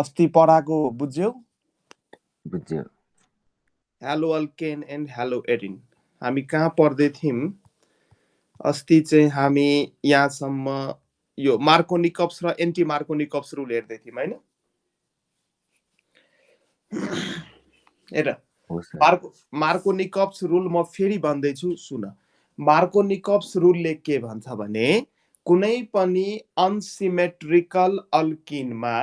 अस्ति पढाको बुझ्यौ? बुझ्यो। Hello alkane and hello Erin. हामी कहाँ पढ्दै थियौँ? अस्ति चाहिँ हामी यहाँसम्म यो मार्कोनिकप्स र एन्टी मार्कोनिकप्स रुल हेर्दै थियौँ हैन? हेर, मार्कोनिकप्स रुल म फेरि भन्दैछु, सुन। मार्कोनिकप्स रुलले के भन्छ भने कुनै पनि अनसिमेट्रिकल अल्किनमा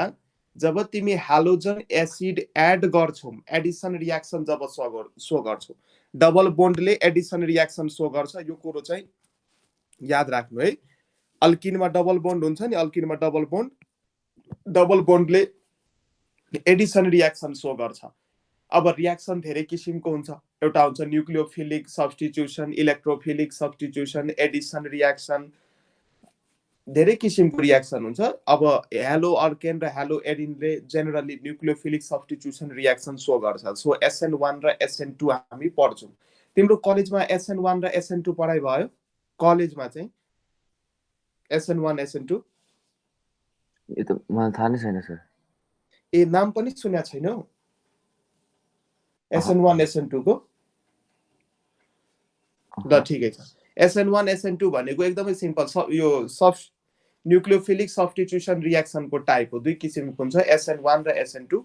जब तिमी हालोजन एसिड एड गर्छौ, एडिसन रियाक्सन जब सो गर्छौ, डबल बोन्डले एडिसन रियाक्सन सो गर्छ। यो कुरो चाहिँ याद राख्नु है। अल्किनमा डबल बोन्ड हुन्छ नि, अल्किनमा डबल बोन्डले एडिसन रियाक्सन सो गर्छ। अब रियाक्सन धेरै किसिमको हुन्छ। एउटा हुन्छ nucleophilic substitution, electrophilic substitution, addition reaction, धेरै किसिमको रियाक्सन हुन्छ। अब हेलो अल्केन र हेलो एरिनले generally nucleophilic substitution reaction show गर्छ। सो SN1 र SN2 हामी पढ्छौँ। तिम्रो कलेजमा SN1 र SN2 पढाइ भयो? कलेजमा चाहिँ SN1 SN2 यो त मलाई थाहा नै छैन सर। ए नाम पनि सुनेको छैनौ SN1 SN2 को? ल ठिकै छ। SN1 SN2 भनेको एकदमै सिम्पल यो न्यूक्लियोफिलिक सब्स्टिट्युसन रियाक्सनको टाइप हो। दुई किसिमको हुन्छ, SN1 र SN2।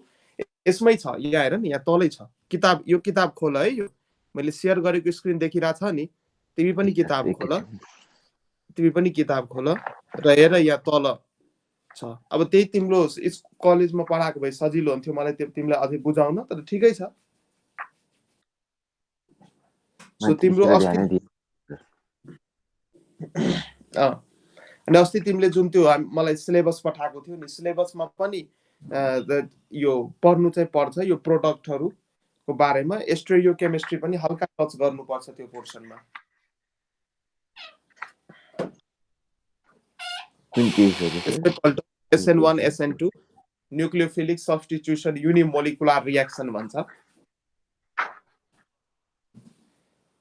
यसमै छ, यहाँ हेर नि, यहाँ तलै छ किताब। यो किताब खोल है, यो मैले सेयर गरेको स्क्रिन देखिरहेछ नि, तिमी पनि किताब खोल, र हेर यहाँ तल छ। अब त्यही तिम्रो कलेजमा पढाएको भए सजिलो हुन्थ्यो मलाई तिमीलाई अझै बुझाउन, तर ठिकै छ। सो तिम्रो अस्ति अनि अस्ति तिमीले जुन त्यो मलाई सिलेबस पठाएको थियो नि, सिलेबसमा पनि यो पढ्नु चाहिँ पर्छ, यो प्रोडक्टहरूको बारेमा। स्टेरियोकेमिस्ट्री पनि हल्का टच गर्नुपर्छ त्यो पोर्सनमा। SN1 SN2 nucleophilic substitution unimolecular reaction भन्छ।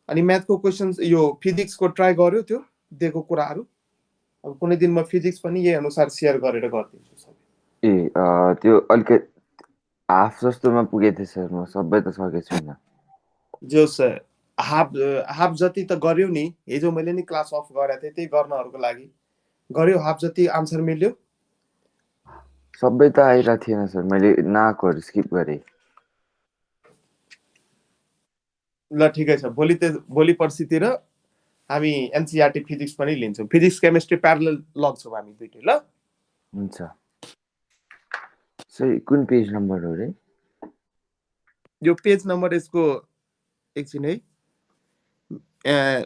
अनि म्याथको क्वेशन्स, यो फिजिक्सको ट्राई गर्यो त्यो दिएको कुराहरू? अब कुनै दिन म फिजिक्स पनि यही अनुसार सेयर गरेर गरिदिन्छु सबै। ए त्यो अलिकति हाफ जस्तोमा पुगेको थिएँ सर, म सबै त सकेको छैन। जो सर हाफ जति त गर्यो नि, हिजो मैले नि क्लास अफ गरेको थिएँ त्यही गर्नहरूको लागि। गर्यो हाफ जति आन्सर मिल्यो? सबै त आइरहेको थिएन सर, मैले नआएकोहरू स्किप गरेँ। ल ठिकै छ, भोलि पर्सितिर हामी एनसीईआरटी फिजिक्स पनि लिन्छौँ। फिजिक्स केमिस्ट्री प्यारलल लग्छौँ हामी दुईटै। ल हुन्छ सर। कुन पेज नम्बर हो रे? यो पेज नम्बर यसको एकछिन है,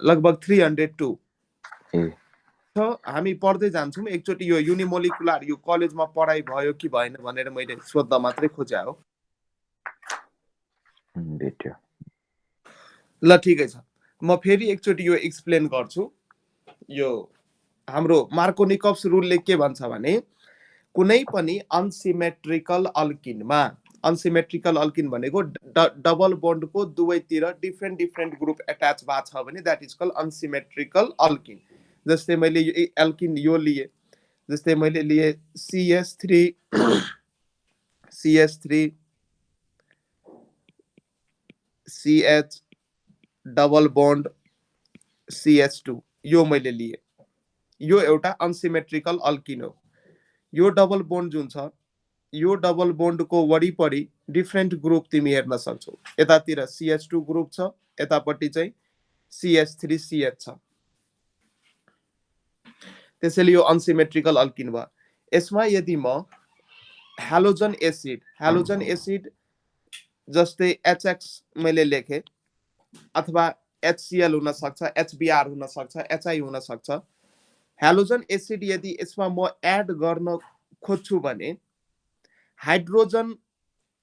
लगभग 302 छ। हामी पढ्दै जान्छौँ एकचोटि। यो युनिमोलिकुलर यो कलेजमा पढाइ भयो कि भएन भनेर मैले सोध्दा मात्रै खोजे हो। ल ठिकै छ, म फेरि एकचोटि यो एक्सप्लेन गर्छु। यो हाम्रो मार्कोनिकप्स रुलले के भन्छ भने कुनै पनि अनसिमेट्रिकल अल्किनमा, अनसिमेट्रिकल अल्किन भनेको डबल बोन्डको दुवैतिर डिफ्रेन्ट ग्रुप एट्याच भएको छ भने that is call unsymmetrical alkene. जस्तै मैले यो एल्किन यो लिए, जस्तै मैले लिए CH3 CH double bond CH2, यो मैले लिए। यो एउटा अनसिमेट्रिकल अल्किन हो। यो डबल बोन्ड जुन छ, यो डबल बोन्डको वरिपरि डिफ्रेन्ट ग्रुप तिमी हेर्न सक्छौ। यतातिर CH2 ग्रुप छ, यतापट्टि चाहिँ CH3 CH छ। त्यसैले यो अनसिमेट्रिकल अल्किन भयो। यसमा यदि म हालोजन एसिड जस्तै HX मैले लेखेँ, अथवा HCl हुन सक्छ, HBr हुन सक्छ, HI हुन सक्छ। हालोजन एसिड यदि यसमा म एड गर्न खोज्छु भने हाइड्रोजन,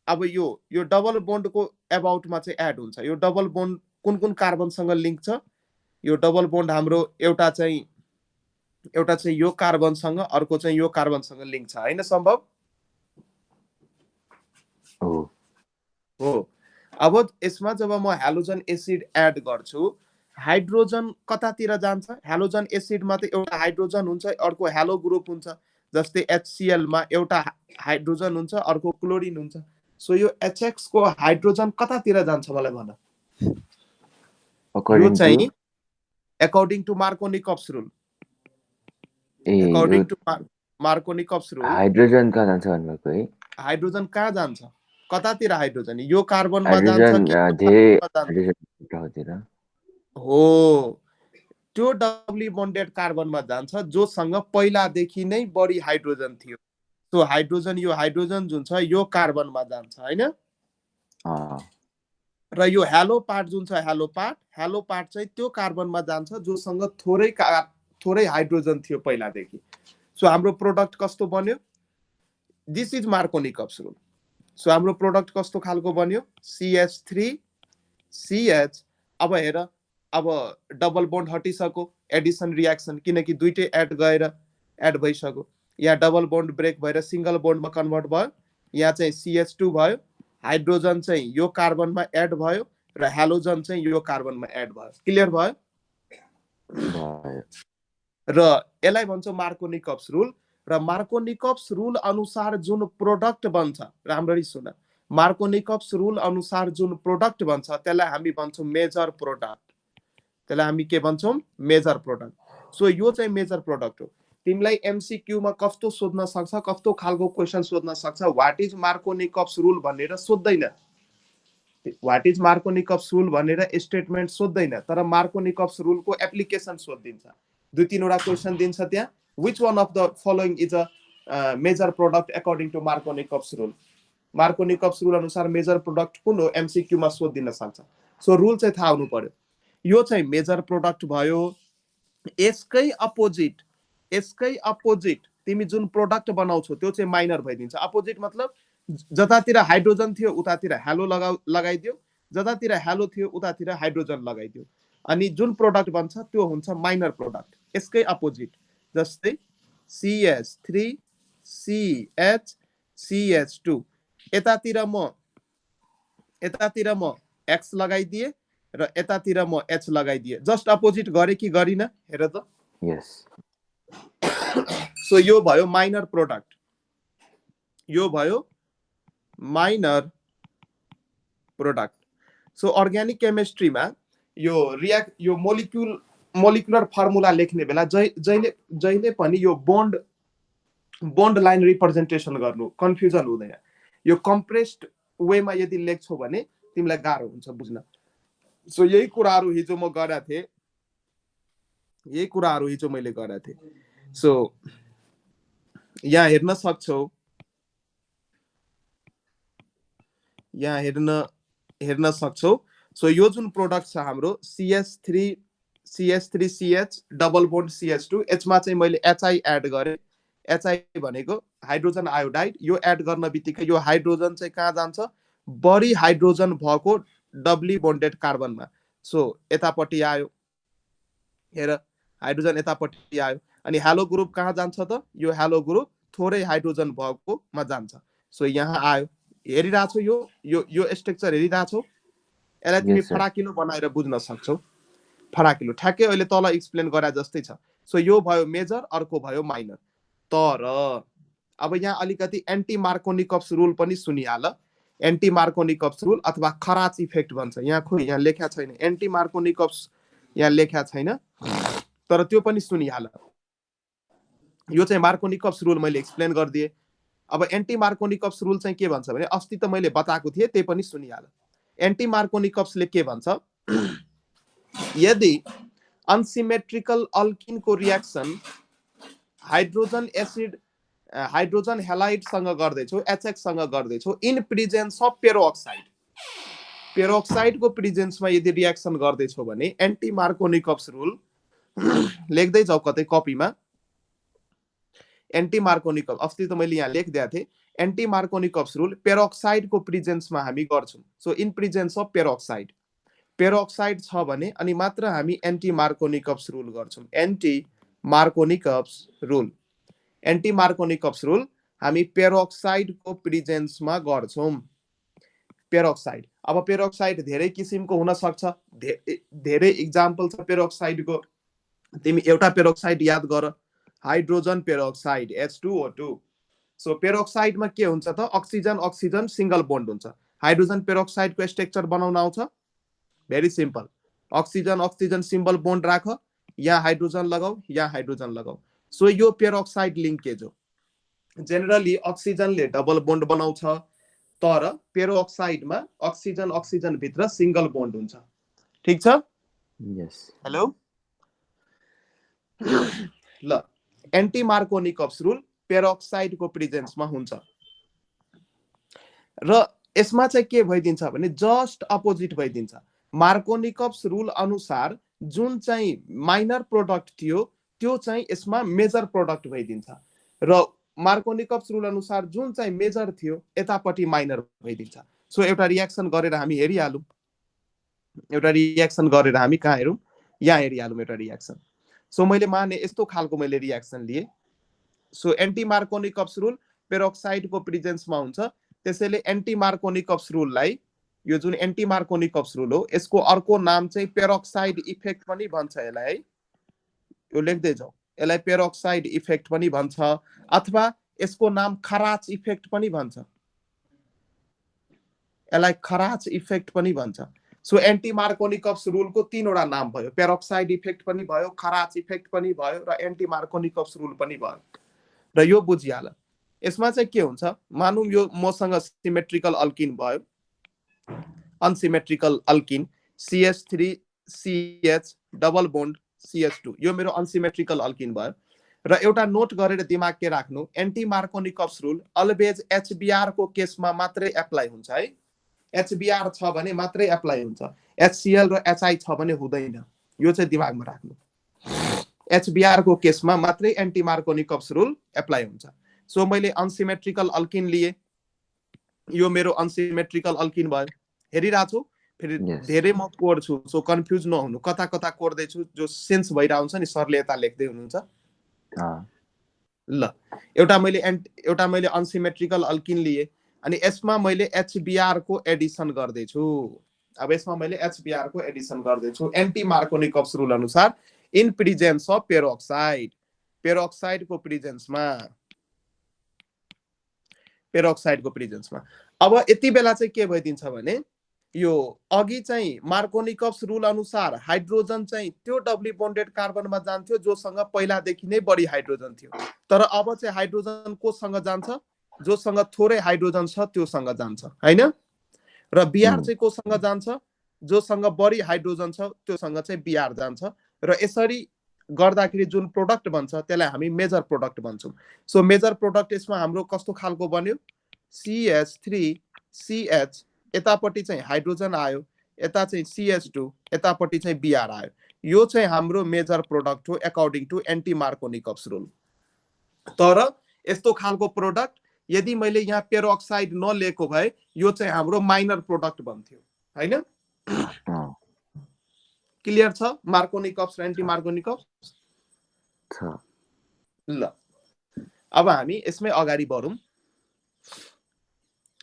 अब यो डबल बोन्डको एबाउटमा चाहिँ एड हुन्छ। यो डबल बोन्ड कुन कार्बनसँग लिङ्क छ? यो डबल बोन्ड हाम्रो एउटा चाहिँ यो कार्बनसँग, अर्को चाहिँ यो कार्बनसँग लिङ्क छ, हैन सम्भव? हो। अब यसमा जब म हालोजन एसिड एड गर्छु, हाइड्रोजन कतातिर जान्छ? हालोजन एसिडमा त एउटा हाइड्रोजन हुन्छ, अर्को हेलो ग्रुप हुन्छ। जस्तै HCl मा एउटा हाइड्रोजन हुन्छ अर्को क्लोरिन हुन्छ सो यो HX को हाइड्रोजन कतातिर जान्छ मलाई भन यो अकॉर्डिंग टू चाहिँ according to Markovnikov's rule according to Markovnikov's rule hydrogen कहाँ जान्छ भन्नुभएको है हाइड्रोजन कहाँ जान्छ कतातिर हाइड्रोजन यो कार्बनमा जान्छ हाइड्रोजन कि धेरै कार्बनमा जान्छ हाइड्रोजन ग्रहतिर हो त्यो डबली बन्डेड कार्बनमा जान्छ जोसँग पहिलादेखि नै बढी हाइड्रोजन थियो सो हाइड्रोजन यो हाइड्रोजन जुन छ यो कार्बनमा जान्छ हैन र यो हेलो पार्ट जुन छ हेलो पार्ट चाहिँ त्यो कार्बनमा जान्छ जोसँग थोरै हाइड्रोजन थियो पहिलादेखि सो हाम्रो प्रोडक्ट कस्तो बन्यो दिस इज मार्कोनिकप्स रुल सो हाम्रो प्रोडक्ट कस्तो खालको बन्यो CH3 CH अब हेर अब डबल बोन्ड हटिसक्यो एडिसन रिएक्सन किनकि दुईटै एड भइसक्यो यहाँ डबल बोन्ड ब्रेक भएर सिंगल बोन्डमा कन्भर्ट भयो यहाँ चाहिँ CH2 भयो हाइड्रोजन चाहिँ यो कार्बनमा एड भयो र हेलोजन चाहिँ यो कार्बनमा एड भयो क्लियर भयो र यसलाई भन्छ मार्कोनिकप्स रुल र मार्कोनिकप्स रुल अनुसार जुन प्रोडक्ट बन्छ राम्ररी सुन मार्कोनिकप्स रुल अनुसार जुन प्रोडक्ट बन्छ त्यसलाई हामी भन्छौं मेजर प्रोडक्ट त्यसलाई हामी के भन्छौं मेजर प्रोडक्ट सो यो चाहिँ मेजर प्रोडक्ट हो तिमीलाई MCQ मा कस्तो सोध्न सक्छ कस्तो खालको क्वेशन सोध्न सक्छ व्हाट इज मार्कोनिकप्स रुल भनेर सोध्दैन व्हाट इज मार्कोनिकप्स रुल भनेर स्टेटमेन्ट सोध्दैन तर मार्कोनिकप्स रुल को एप्लिकेसन सोधिन्छ दुई तीनवटा क्वेशन दिन्छ त्यहाँ which one of the following is a major product according to Markovnikov's rule Markovnikov's rule अनुसार मेजर प्रोडक्ट कुन हो MCQ मा सोधिन सक्छ सो रुल चाहिँ थाहा हुनु पर्यो यो चाहिँ मेजर प्रोडक्ट भयो यसकै अपोजिट तिमी जुन प्रोडक्ट बनाउँछौ त्यो चाहिँ माइनर भइदिन्छ अपोजिट मतलब जतातिर हाइड्रोजन थियो उतातिर हेलो लगाइदियो जतातिर हेलो थियो उतातिर हाइड्रोजन लगाइदियो अनि जुन प्रोडक्ट बन्छ त्यो हुन्छ माइनर प्रोडक्ट यसकै अपोजिट जस्तै CH3 CH CH2 यतातिर म X लगाइदिए र यतातिर म H लगाइदिए जस्ट अपोजिट गरे कि गरिन हेर त यस सो यो भयो माइनर प्रोडक्ट यो भयो माइनर प्रोडक्ट सो अर्ग्यानिक केमिस्ट्रीमा यो मोलिकुलर फर्मुला लेख्ने बेला जहिले पनि यो बोन्ड लाइन रिप्रेजेन्टेसन गर्नु कन्फ्युजन हुँदैन यो कम्प्रेस्ड वेमा यदि लेख्छौ भने तिमीलाई गाह्रो हुन्छ बुझ्न सो यही कुराहरु हिजो मैले गरेका थिए सो यहाँ हेर्न सक्छौ सो यो जुन प्रोडक्ट छ हाम्रो CH3CH डबल बोन्ड CH2 एचमा चाहिँ मैले HI एड गरे HI भनेको हाइड्रोजन आयोडाइड यो एड गर्न बित्तिकै यो हाइड्रोजन चाहिँ कहाँ जान्छ बढी हाइड्रोजन भएको डबली बोन्डेड कार्बनमा सो यतापट्टि आयो हेर हाइड्रोजन यतापट्टि आयो अनि हेलो ग्रुप कहाँ जान्छ त यो हेलो ग्रुप थोरै हाइड्रोजन भएकोमा जान्छ सो यहाँ आयो हेरिराछौ यो स्ट्रक्चर हेरिराछौ यसलाई तिमी फराकिलो बनाएर बुझ्न सक्छौ फराकिलो ठ्याक्कै अहिले तल एक्सप्लेन गरे जस्तै छ सो यो भयो मेजर अर्को भयो माइनर तर अब यहाँ अलिकति एन्टी मार्कोनिकप्स रुल पनि सुनिहाल एन्टी मार्कोनिकप्स रुल अथवा खराच इफेक्ट भन्छ यहाँ लेख्या छैन एन्टी मार्कोनिकप्स यहाँ लेख्या छैन तर त्यो पनि सुनिहाल यो चाहिँ मार्कोनिकप्स रुल मैले एक्सप्लेन गरिदिए अब एन्टी मार्कोनिकप्स रुल चाहिँ के भन्छ भने अस्ति त मैले बताएको थिएँ त्यही पनि सुनिहाल एन्टी मार्कोनिकप्सले के भन्छ यदि अनसिमेट्रिकल अल्किन को रिएक्सन हाइड्रोजन हेलाइड सँग गर्दैछौ HX सँग गर्दैछौ इन प्रेजेन्स अफ पेरोक्साइड को प्रेजेन्समा यदि रिएक्सन गर्दैछौ भने एन्टी मार्कोनिकप्स रुल लेख्दै जाऊ कतै कपीमा एन्टी मार्कोनिकप्स अस्ति त मैले यहाँ लेखिदिएको थिएँ एन्टी मार्कोनिकप्स रुल पेरोक्साइड को प्रेजेन्समा हामी गर्छौं so in presence of peroxide छ भने अनि मात्र हामी एन्टी मार्कोनिकप्स रुल गर्छौं एन्टी मार्कोनिकप्स रुल हामी पेरोक्साइड को प्रेजेन्समा गर्छौं पेरोक्साइड अब पेरोक्साइड धेरै किसिमको हुन सक्छ धेरै एक्जाम्पल छ पेरोक्साइड को तिमी एउटा पेरोक्साइड याद गर हाइड्रोजन पेरोक्साइड H2O2। सो पेरोक्साइडमा के हुन्छ त अक्सिजन अक्सिजन सिंगल बोन्ड हुन्छ। हाइड्रोजन पेरोक्साइडको स्ट्रक्चर बनाउन आउँछ very simple, oxygen oxygen symbol bond राख, यहाँ हाइड्रोजन लगाऊ, यहाँ हाइड्रोजन लगाऊ। सो यो पेरोक्साइड लिङ्केज हो। जेनरली अक्सिजनले डबल बोन्ड बनाउँछ, तर पेरोक्साइडमा अक्सिजन अक्सिजन भित्र सिंगल बोन्ड हुन्छ। ठीक छ? यस। हेलो ल, एन्टी मार्कोनिकप्स रुल पेरोक्साइडको प्रेजेन्समा हुन्छ र यसमा चाहिँ के भइदिन्छ भने जस्ट अपोजिट भइदिन्छ। मार्कोनिकप्स रुल अनुसार जुन चाहिँ माइनर प्रोडक्ट थियो त्यो चाहिँ यसमा मेजर प्रोडक्ट भइदिन्छ र मार्कोनिकप्स रुल अनुसार जुन चाहिँ मेजर थियो यतापट्टि माइनर भइदिन्छ। सो एउटा रियाक्सन गरेर हामी हेरिहालौँ, एउटा रियाक्सन गरेर हामी कहाँ हेरौँ, यहाँ हेरिहालौँ एउटा रियाक्सन। सो मैले माने यस्तो खालको मैले रियाक्सन लिए। सो एन्टी मार्कोनिकप्स रुल पेरोक्साइडको प्रेजेन्समा हुन्छ, त्यसैले एन्टी मार्कोनिकप्स रुललाई, यो जुन एन्टी मार्कोनिकप्स रुल हो यसको अर्को नाम चाहिँ पेरोक्साइड इफेक्ट पनि भन्छ यसलाई है, यो लेख्दै जाऊ। यसलाई पेरोक्साइड इफेक्ट पनि भन्छ अथवा यसको नाम खराच इफेक्ट पनि भन्छ, यसलाई खराच इफेक्ट पनि भन्छ। सो एन्टी मार्कोनिकप्स रुलको तीनवटा नाम भयो, पेरोक्साइड इफेक्ट पनि भयो, खराच इफेक्ट पनि भयो र एन्टी मार्कोनिकप्स रुल पनि भयो र यो बुझिहाल। यसमा चाहिँ के हुन्छ, मानौँ यो मसँग सिमेट्रिकल अल्किन भयो, unsymmetrical alkene CH3CH double bond CH2, यो मेरो अनसिमेट्रिकल अल्किन भयो र एउटा नोट गरेर दिमाग के राख्नु, anti Markovnikov's rule always HBr को केसमा मात्रै एप्लाई हुन्छ है। HBr छ भने मात्रै एप्लाई हुन्छ, HCl र HI छ भने हुँदैन, यो चाहिँ दिमागमा राख्नु। HBr को केसमा मात्रै एन्टी मार्कोनिकप्स रुल एप्लाई हुन्छ। सो मैले अनसिमेट्रिकल अल्किन लिए, यो मेरो अनसिमेट्रिकल अल्किन भयो, हेरिरहेको छु फेरि धेरै म कोर्छु, सो कन्फ्युज नहुनु, कता कता कोर्दैछु जो सेन्स भइरहेको हुन्छ नि, सरले यता लेख्दै हुनुहुन्छ ल। एउटा मैले अनसिमेट्रिकल अल्किन लिए अनि यसमा मैले HBr को एडिसन गर्दैछु। अब यसमा मैले HBr को एडिसन गर्दैछु एन्टी मार्कोनिकप्स रुल अनुसार इन प्रेजेन्स अफ पेरोक्साइड, पेरोक्साइडको प्रेजेन्समा, पेरोक्साइडको प्रेजेन्समा। अब यति बेला चाहिँ के भइदिन्छ भने यो अघि चाहिँ मार्कोनिकप्स रुल अनुसार हाइड्रोजन चाहिँ त्यो डबली बोन्डेड कार्बनमा जान्थ्यो जोसँग पहिलादेखि नै बढी हाइड्रोजन थियो, तर अब चाहिँ हाइड्रोजन कोसँग जान्छ, जोसँग थोरै हाइड्रोजन छ त्योसँग जान्छ हैन, र Br चाहिँ कोसँग जान्छ, जोसँग बढी हाइड्रोजन छ त्योसँग चाहिँ Br जान्छ र यसरी गर्दाखेरि जुन प्रोडक्ट बन्छ त्यसलाई हामी मेजर प्रोडक्ट भन्छौँ। सो मेजर प्रोडक्ट यसमा हाम्रो कस्तो खालको बन्यो, CH3CH, यतापट्टि चाहिँ हाइड्रोजन आयो, यता चाहिँ CH2, यतापट्टि चाहिँ Br आयो, यो चाहिँ हाम्रो मेजर प्रोडक्ट हो according to anti Markovnikov's rule. तर यस्तो खालको प्रोडक्ट यदि मैले यहाँ पेरोक्साइड नलिएको भए यो चाहिँ हाम्रो माइनर प्रोडक्ट बन्थ्यो हैन। क्लियर छ मार्कोनिकप्स र एन्टी मार्कोनिकप्स छ ल। अब हामी यसमै अगाडि बढौँ।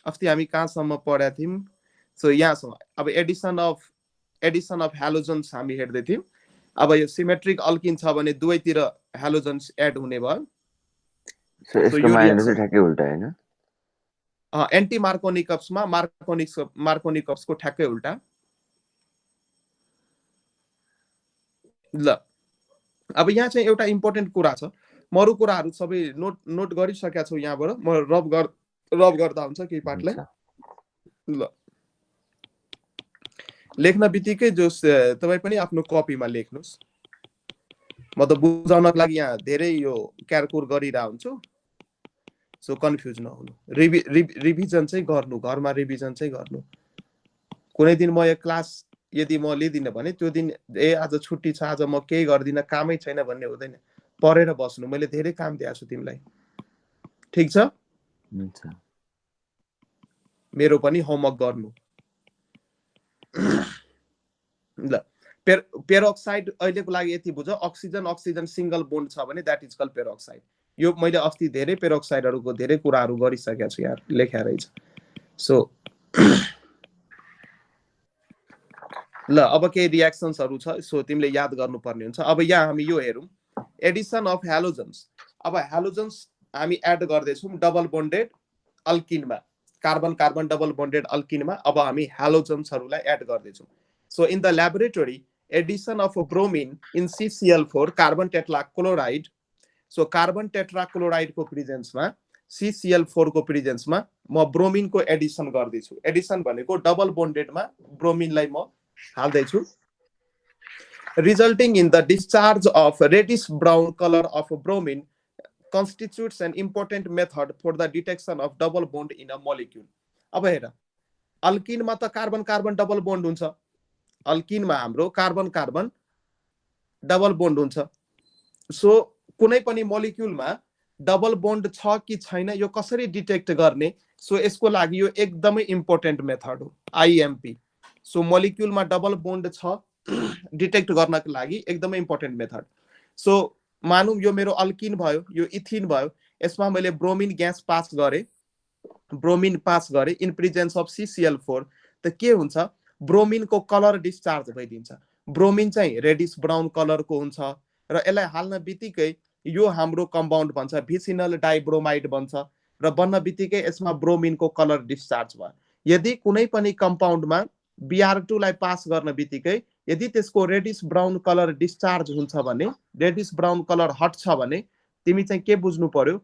अस्ति हामी कहाँसम्म पढेका थियौँ, सो यहाँसम्म। अब एडिसन अफ हेलोजन्स हामी हेर्दै थियौँ। अब यो सिमेट्रिक अल्किन छ भने दुवैतिर हेलोजन्स एड हुने भयो। सो यसको माइनर चाहिँ ठ्याक्कै उल्टा हैन, एन्टी मार्कोनिकप्समा मार्कोनिकप्सको ठ्याक्कै उल्टा ल। अब यहाँ चाहिँ एउटा इम्पोर्टेन्ट कुरा छ, म अरू कुराहरू सबै नोट गरिसकेका छु, यहाँबाट म रब गर्दा हुन्छ केही पार्टलाई ल। लेख्न बित्तिकै जो तपाईँ पनि आफ्नो कपीमा लेख्नुहोस्, म त बुझाउनको लागि यहाँ धेरै यो क्यालकुलेट गरिरहेको हुन्छु, सो कन्फ्युज नहुनु। रिभिजन चाहिँ गर्नु, घरमा रिभिजन चाहिँ गर्नु। कुनै दिन म यो क्लास यदि म लिदिनँ भने त्यो दिन आज छुट्टी छ, आज म केही गर्दिनँ, कामै छैन भन्ने हुँदैन, पढेर बस्नु, मैले धेरै काम दिएको छु तिमीलाई, ठीक छ? मेरो पनि होमवर्क गर्नु ल। पेरोक्साइड अहिलेको लागि यति बुझ, अक्सिजन अक्सिजन सिंगल बोन्ड छ भने द्याट इज कल्ड पेरोक्साइड। यो मैले अस्ति धेरै पेरोक्साइडहरूको धेरै कुराहरू गरिसकेको छु यार, लेख्या रहेछ। सो ल अब केही रियाक्सन्सहरू छ, सो तिमीले याद गर्नुपर्ने हुन्छ। अब यहाँ हामी यो हेरौँ, एडिसन अफ हेलोजन्स। अब हेलोजन्स हामी एड गर्दैछौँ डबल बोन्डेड अल्किनमा, कार्बन कार्बन डबल बोन्डेड अल्किनमा अब हामी हेलोजन्सहरूलाई एड गर्दैछौँ। So in the laboratory addition of bromine in CCl4 carbon tetrachloride, so carbon टेट्राक्लोराइडको प्रेजेन्समा CCl4 को प्रेजेन्समा म ब्रोमिनको एडिसन गर्दैछु। एडिसन भनेको डबल बोन्डेडमा ब्रोमिनलाई म हाल्दैछु। Resulting in the discharge of reddish brown color of bromine constitutes an important method for the detection of double bond in a molecule. अब हेर, अल्किनमा त कार्बन कार्बन डबल बोन्ड हुन्छ, अल्किनमा हाम्रो कार्बन कार्बन डबल बोन्ड हुन्छ। So कुनै पनि मोलिक्युलमा double bond छ कि छैन यो कसरी डिटेक्ट गर्ने, सो यसको लागि यो एकदमै इम्पोर्टेन्ट मेथड हो, IMP। सो मोलिक्युलमा डबल बोन्ड छ डिटेक्ट गर्नको लागि एकदमै इम्पोर्टेन्ट मेथड। सो मानौँ यो मेरो अल्किन भयो, यो इथिन भयो, यसमा मैले ब्रोमिन ग्यास पास गरेँ, ब्रोमिन पास गरेँ इन प्रेजेन्स अफ CCl4, त के हुन्छ, ब्रोमिनको कलर डिस्चार्ज भइदिन्छ। ब्रोमिन चाहिँ रेडिस ब्राउन कलरको हुन्छ र यसलाई हाल्न बित्तिकै यो हाम्रो कम्पाउन्ड बन्छ, भिसिनल डाइब्रोमाइड बन्छ र बन्न बित्तिकै यसमा ब्रोमिनको कलर डिस्चार्ज भयो। यदि कुनै पनि कम्पाउन्डमा Br2 लाई पास गर्न बित्तिकै यदि त्यसको रेडिस ब्राउन कलर डिस्चार्ज हुन्छ भने, रेडिस ब्राउन कलर हट्छ भने तिमी चाहिँ के बुझ्नु पर्यो,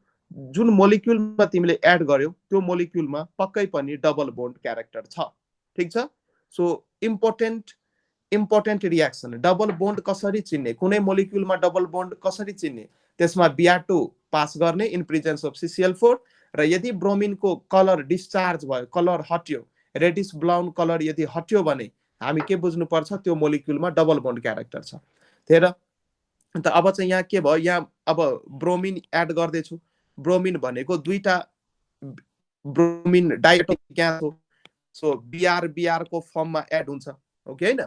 जुन मोलिक्युलमा तिमीले एड गर्यो त्यो मोलिक्युलमा पक्कै पनि डबल बोन्ड क्यारेक्टर छ। ठीक छ। So important reaction, double bond कसरी चिन्ने, कुनै मोलिक्युलमा डबल बोन्ड कसरी चिन्ने, त्यसमा Br2 पास गर्ने इन प्रेजेन्स अफ CCl4 र यदि ब्रोमिनको कलर डिस्चार्ज भयो, कलर हट्यो, रेडिस ब्राउन कलर यदि हट्यो भने हामी के बुझ्नुपर्छ, त्यो मोलिक्युलमा डबल बोन्ड क्यारेक्टर छ। हेर त अब चाहिँ यहाँ के भयो, यहाँ अब ब्रोमिन एड गर्दैछु। ब्रोमिन भनेको दुईटा ब्रोमिन डाइएटोमिक ग्यास हो। सो Br को फर्ममा एड हुन्छ, ओके हैन,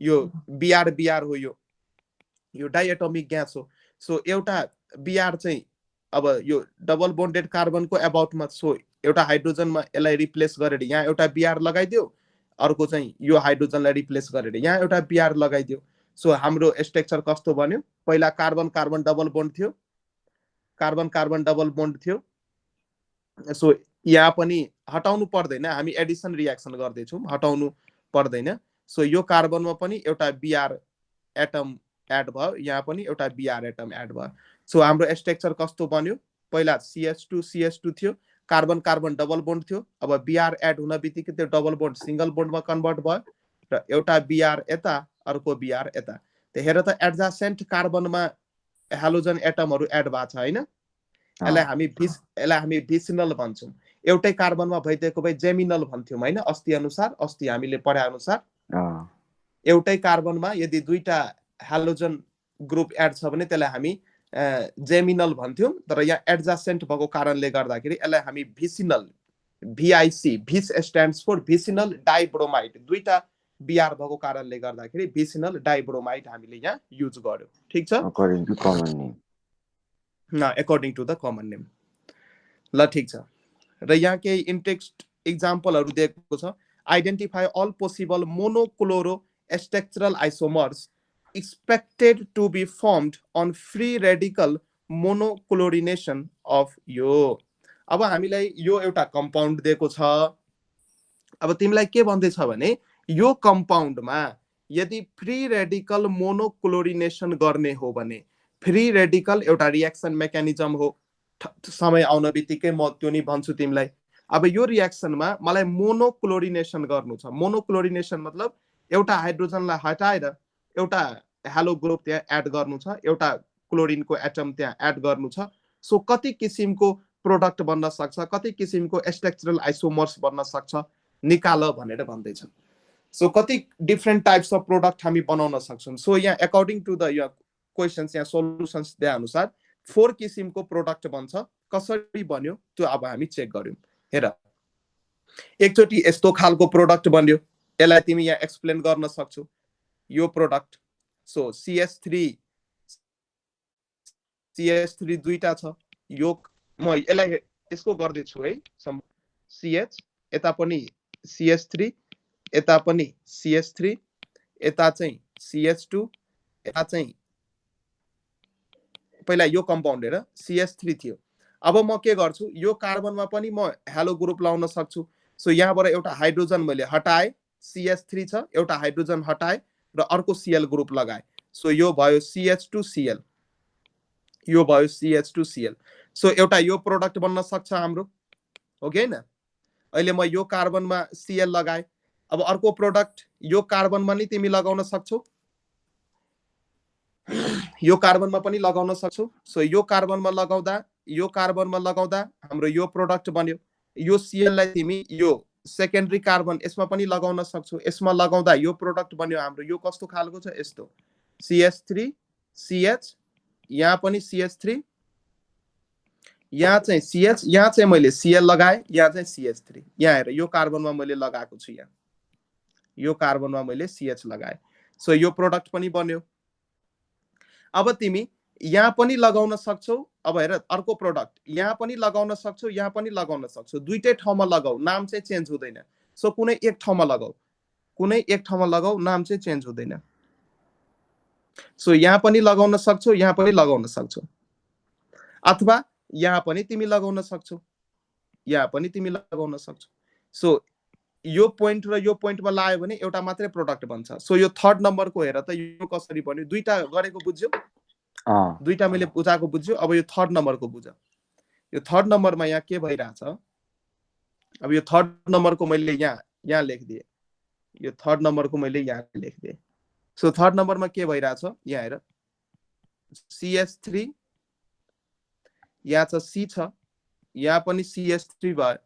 यो Br हो, यो डाइएटोमिक ग्यास हो। सो एउटा Br चाहिँ अब यो डबल बोन्डेड कार्बनको अबाउटमा, सो एउटा हाइड्रोजनमा यसलाई रिप्लेस गरेर यहाँ एउटा Br लगाइदियो, अर्को चाहिँ यो हाइड्रोजनलाई रिप्लेस गरेर यहाँ एउटा Br लगाइदियो। सो हाम्रो स्ट्रक्चर कस्तो बन्यो, पहिला कार्बन कार्बन डबल बोन्ड थियो, कार्बन कार्बन डबल बोन्ड थियो। सो यहाँ पनि हटाउनु पर्दैन, हामी एडिसन रियाक्सन गर्दैछौँ, हटाउनु पर्दैन। सो यो कार्बनमा पनि एउटा Br एटम एड भयो, यहाँ पनि एउटा Br एटम एड भयो। सो हाम्रो स्ट्रक्चर कस्तो बन्यो, पहिला CH2 थियो, कार्बन कार्बन डबल बोन्ड थियो, अब Br एड हुन बित्तिकै त्यो डबल बोन्ड सिंगल बोन्डमा कन्भर्ट भयो र एउटा Br यता, अर्को Br यता। त हेर त एडजासेन्ट कार्बनमा हेलोजन एटमहरू एड भएको छ हैन, यसलाई हामी भिसिनल भन्छौँ। एउटै कार्बनमा भइदिएको भए जेमिनल भन्थ्यौँ हैन, अस्ति हामीले पढे अनुसार एउटै कार्बनमा यदि दुईटा हेलोजन ग्रुप एड छ भने त्यसलाई हामी जेमिनल भन्थ्यौँ, तर यहाँ एडजासेन्ट भएको कारणले गर्दाखेरि यसलाई हामी भिसिनल, VIC, भिस स्ट्यान्ड्स फर भिसिनल डाइब्रोमाइड, दुईटा Br भएको कारणले गर्दाखेरि भिसिनल डाइब्रोमाइड हामीले यहाँ युज गर्यो। ठीक छ, according to common name, according to the common name. ल ठीक छ, र यहाँ केही इन्टेक्स्ट इक्जाम्पलहरू दिएको छ। Identify all possible monochloro structural isomers expected to be formed on free radical monochlorination of यो। अब हामीलाई यो एउटा कम्पाउन्ड दिएको छ। अब तिमीलाई के भन्दैछ भने यो कम्पाउन्डमा यदि फ्री रेडिकल मोनोक्लोरिनेसन गर्ने हो भने, फ्री रेडिकल एउटा रियाक्सन मेकानिजम हो, समय आउन बित्तिकै म त्यो नि भन्छु तिमीलाई। अब यो रियाक्सनमा मलाई मोनोक्लोरिनेसन गर्नु छ। मोनोक्लोरिनेसन मतलब एउटा हाइड्रोजनलाई हटाएर एउटा हेलो ग्रुप त्यहाँ एड गर्नु छ, एउटा क्लोरिनको एटम त्यहाँ एड गर्नु छ। सो कति किसिमको प्रोडक्ट बन्न सक्छ, कति किसिमको स्ट्रक्चरल आइसोमर्स बन्न सक्छ निकाल भनेर भन्दैछ। सो कति डिफरेन्ट टाइप्स अफ प्रोडक्ट हामी बनाउन सक्छौँ। सो यहाँ अकॉर्डिंग टु द क्वेशन्स, यहाँ सोल्युसन्स दिए अनुसार 4 किसिमको प्रोडक्ट बन्छ। कसरी बन्यो त्यो अब हामी चेक गर्यौं। हेर, एकचोटि यस्तो खालको प्रोडक्ट बन्यो, यसलाई तिमी यहाँ एक्सप्लेन गर्न सक्छौ, यो प्रोडक्ट। सो CH3 दुईटा छ, यो म यसलाई यसको गर्दै छु है, CH यता पनि CH3, यता पनि CH3, यता चाहिँ CH2, यता चाहिँ पहिला यो कम्पाउन्ड हेर CH3 थियो। अब म के गर्छु यो कार्बनमा पनि म हेलो ग्रुप लाउन सक्छु। सो यहाँबाट एउटा हाइड्रोजन मैले हटाएँ CH3 छ, एउटा हाइड्रोजन हटाएँ र अर्को Cl ग्रुप लगाएँ। सो यो भयो CH2Cl, यो भयो CH2Cl। सो एउटा यो प्रोडक्ट बन्न सक्छ हाम्रो, हो कि हैन? अहिले म यो कार्बनमा Cl लगाएँ। अब अर्को प्रोडक्ट यो कार्बनमा नि तिमी लगाउन सक्छौ, यो कार्बनमा पनि लगाउन सक्छौ। सो यो कार्बनमा लगाउँदा हाम्रो यो प्रोडक्ट बन्यो। यो Cl लाई तिमी यो सेकेन्डरी कार्बन यसमा पनि लगाउन सक्छौ, यसमा लगाउँदा यो प्रोडक्ट बन्यो हाम्रो। यो कस्तो खालको छ यस्तो CH3 CH, यहाँ पनि CH3, यहाँ चाहिँ CH, यहाँ चाहिँ मैले Cl लगाएँ, यहाँ चाहिँ CH3। यहाँ हेर यो कार्बनमा मैले लगाएको छु, यहाँ यो कार्बनमा मैले CH लगाएँ। सो यो प्रोडक्ट पनि बन्यो। अब तिमी यहाँ पनि लगाउन सक्छौ। अब हेर अर्को प्रोडक्ट यहाँ पनि लगाउन सक्छौ, यहाँ पनि लगाउन सक्छौ। दुईटै ठाउँमा लगाऊ, नाम चाहिँ चेन्ज हुँदैन। सो कुनै एक ठाउँमा लगाऊ, कुनै एक ठाउँमा लगाऊ, नाम चाहिँ चेन्ज हुँदैन। सो यहाँ पनि लगाउन सक्छौ, यहाँ पनि लगाउन सक्छौ, अथवा यहाँ पनि तिमी लगाउन सक्छौ, यहाँ पनि तिमी लगाउन सक्छौ। सो यो पोइन्ट र यो पोइन्टमा लायो भने एउटा मात्रै प्रोडक्ट बन्छ। सो यो थर्ड नम्बरको हेर त यो कसरी बन्यो, दुईटा गरेको बुझ्यौ, दुईटा मैले बुझाएको बुझ्यो। अब यो थर्ड नम्बरको बुझ। यो थर्ड नम्बरमा यहाँ के भइरहेछ, अब यो थर्ड नम्बरको मैले यहाँ लेखिदिएँ, यो थर्ड नम्बरको मैले यहाँ लेखिदिएँ। सो थर्ड नम्बरमा के भइरहेछ यहाँ हेर CH3, यहाँ छ C छ, यहाँ पनि CH3 भयो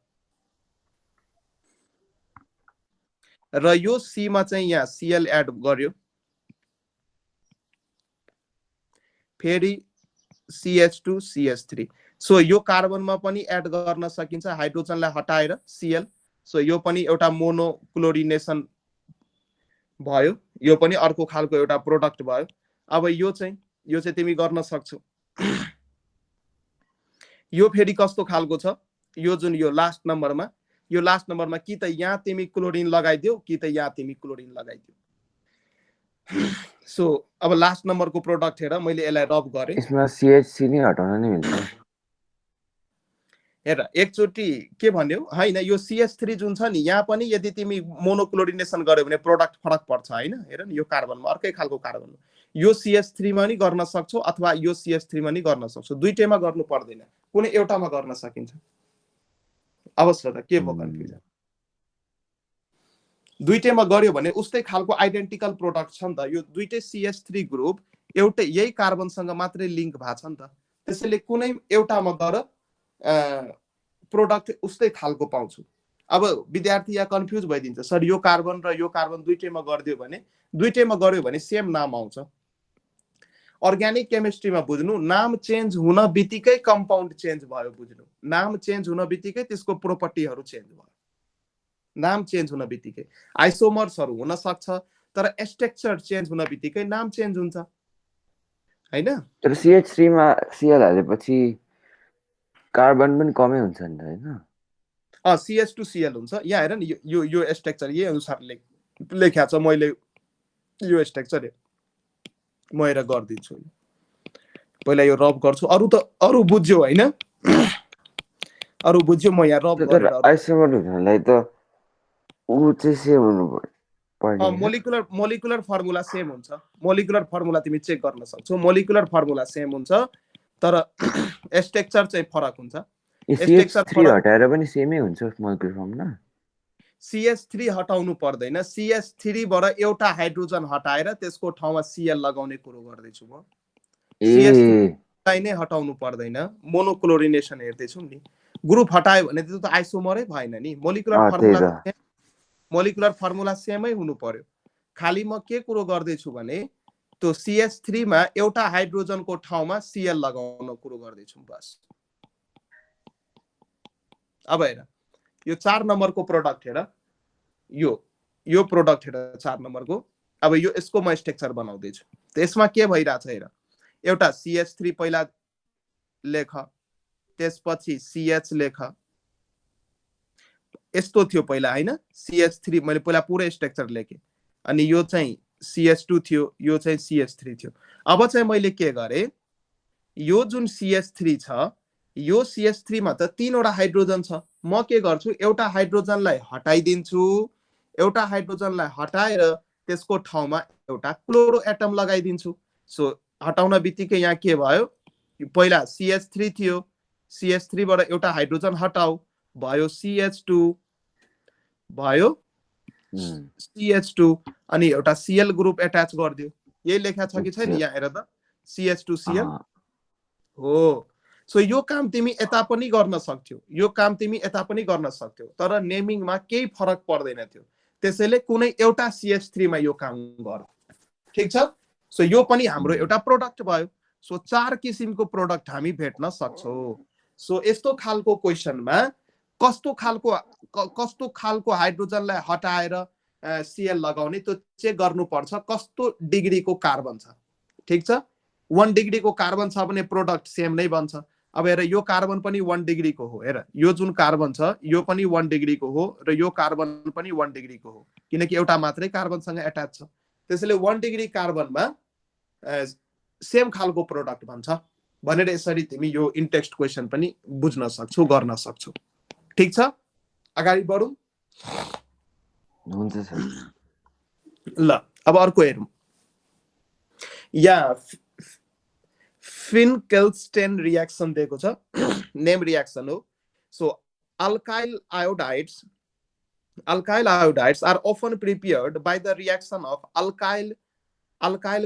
र यो C मा चाहिँ यहाँ Cl एड गर्यो, फेरि CH2 CH3। सो यो कार्बनमा पनि एड गर्न सकिन्छ हाइड्रोजनलाई हटाएर Cl। सो यो पनि एउटा मोनोक्लोरिनेसन भयो, यो पनि अर्को खालको एउटा प्रोडक्ट भयो। अब यो चाहिँ तिमी गर्न सक्छौ। यो फेरि कस्तो खालको छ, यो जुन यो लास्ट नम्बरमा, यो लास्ट नम्बरमा कि त यहाँ तिमी क्लोरिन लगाइदियो कि त यहाँ तिमी क्लोरिन लगाइदियो। सो अब लास्ट नम्बरको प्रोडक्ट हेर, मैले यसलाई रब गरेँ। यसमा CH3 नै हटाउन नि मिल्छ। हेर एकचोटि के भन्यो हैन, यो CH3 जुन छ नि यहाँ पनि यदि तिमी मोनोक्लोरिनेसन गर्यो भने प्रोडक्ट फरक पर्छ हैन। हेर नि यो कार्बनमा अर्कै खालको कार्बन, यो CH3 मा नि गर्न सक्छौ अथवा यो CH3 मा नि गर्न सक्छौ, दुईटैमा गर्नु पर्दैन, कुनै एउटामा गर्न सकिन्छ। अवश्य त के भयो कन्फ्युजन? दुईटैमा गर्यो भने उस्तै खालको आइडेन्टिकल प्रोडक्ट छ नि त। यो दुईटै CH3 ग्रुप एउटै यही कार्बनसँग मात्रै लिंक भएको छ नि त, त्यसैले कुनै एउटामा गर प्रोडक्ट उस्तै खालको पाउँछु। अब विद्यार्थी यहाँ कन्फ्युज भइदिन्छ, सर यो कार्बन र यो कार्बन दुईटैमा गरिदियो भने, दुईटैमा गर्यो भने सेम नाम आउँछ। अर्ग्यानिक केमिस्ट्रीमा बुझ्नु, नाम चेन्ज हुन बित्तिकै कम्पाउन्ड चेन्ज भयो, बुझ्नु। नाम चेन्ज हुन बित्तिकै त्यसको प्रोपर्टीहरू चेन्ज भयो, नाम चेन्ज हुन बित्तिकै। आइसोमर्सहरू हुन सक्छ तर स्ट्रक्चर चेन्ज हुन बित्तिकै नाम चेन्ज हुन्छ हैन। तर CH3 मा Cl हालेपछि कार्बन पनि कमै हुन्छ नि त हैन? CH2Cl हुन्छ। यहाँ हेर नि यो स्ट्रक्चर यही अनुसार लेख्या छ, मैले यो स्ट्रक्चर म हेर गर्दिन्छु। पहिला यो रब गर्छु, अरु बुझ्यो हैन, अरु बुझ्यो। म यहाँ रब गरेर आइसोमर हुनलाई त उ चाहिँ सेम हुनु पर्यो। मोलिकुलर फर्मुला सेम हुन्छ, मोलिकुलर फर्मुला तिमी चेक गर्न सक्छौ, मोलिकुलर फर्मुला सेम हुन्छ तर स्ट्रक्चर चाहिँ फरक हुन्छ। CH3 हटाएर पनि सेमै हुन्छ मोलिकुलर फर्मुला? CH3 हटाउनु पर्दैन, CH3 बाट एउटा हाइड्रोजन हटाएर त्यसको ठाउँमा Cl लगाउने कुरो गर्दैछु म। CH3 नै हटाउनु पर्दैन, मोनोक्लोरिनेसन हेर्दैछु नि। ग्रुप हटायो भने त्यो त आइसोमरै भएन नि। मोलिकुलर फर्मुला सेमै हुनु पर्यो। खाली म के कुरो गर्दैछु भने त्यो CH3 मा एउटा हाइड्रोजनको ठाउँमा Cl लगाउन कुरो गर्दैछु बस। अब हेर यो 4 नम्बरको प्रोडक्ट हेर, यो प्रोडक्ट हेर 4 नम्बरको। अब यो यसको म स्ट्रक्चर बनाउँदैछु। त यसमा के भइराछ हेर, एउटा CH3 पहिला लेख, त्यसपछि CH लेख, यस्तो थियो पहिला हैन। CH3 मैले पहिला पुरै स्ट्रक्चर लेखेँ, अनि यो चाहिँ CH2 थियो, यो चाहिँ CH3 थियो। अब चाहिँ मैले के गरे, यो जुन CH3 छ यो CH3 मा त 3 वटा हाइड्रोजन छ म के गर्छु एउटा हाइड्रोजनलाई हटाइदिन्छु एउटा हाइड्रोजनलाई हटाएर त्यसको ठाउँमा एउटा क्लोरो एटम लगाइदिन्छु सो हटाउन बित्तिकै यहाँ के भयो पहिला CH3 थियो CH3 बाट एउटा हाइड्रोजन हटाऊ भयो CH2 भयो CH2 अनि एउटा Cl ग्रुप एट्याच गरिदियो यही लेखा छ कि छैन यहाँ हेर त CH2Cl हो सो यो काम तिमी यता पनि गर्न सक्थ्यौ यो काम तिमी यता पनि गर्न सक्थ्यौ तर नेमिङमा केही फरक पर्दैन थियो त्यसैले कुनै एउटा CH3 मा यो काम गर ठीक छ सो यो पनि हाम्रो एउटा प्रोडक्ट भयो सो 4 किसिमको प्रोडक्ट हामी भेट्न सक्छौं सो यस्तो खालको क्वेशनमा कस्तो खालको हाइड्रोजनलाई हटाएर Cl लगाउने त्यो चेक गर्नुपर्छ कस्तो डिग्रीको कार्बन छ ठीक छ 1 डिग्रीको कार्बन छ भने प्रोडक्ट सेम नै बन्छ अब हेर यो कार्बन पनि 1 डिग्रीको हो हेर यो जुन कार्बन छ यो पनि 1 डिग्रीको हो र यो कार्बन पनि 1 डिग्रीको हो किनकि एउटा मात्रै कार्बनसँग एट्याच छ त्यसैले 1 डिग्री कार्बनमा सेम खालको प्रोडक्ट भन्छ भनेर यसरी तिमी यो इनटेक्स्ट क्वेशन पनि बुझ्न सक्छौ गर्न सक्छौ ठीक छ अगाडि बढौं हुन्छ सर ल अब अर्को हेरौं या Finkelstein reaction दिएको छ नेम रिएक्सन हो so alkyl iodides are often prepared by the reaction of alkyl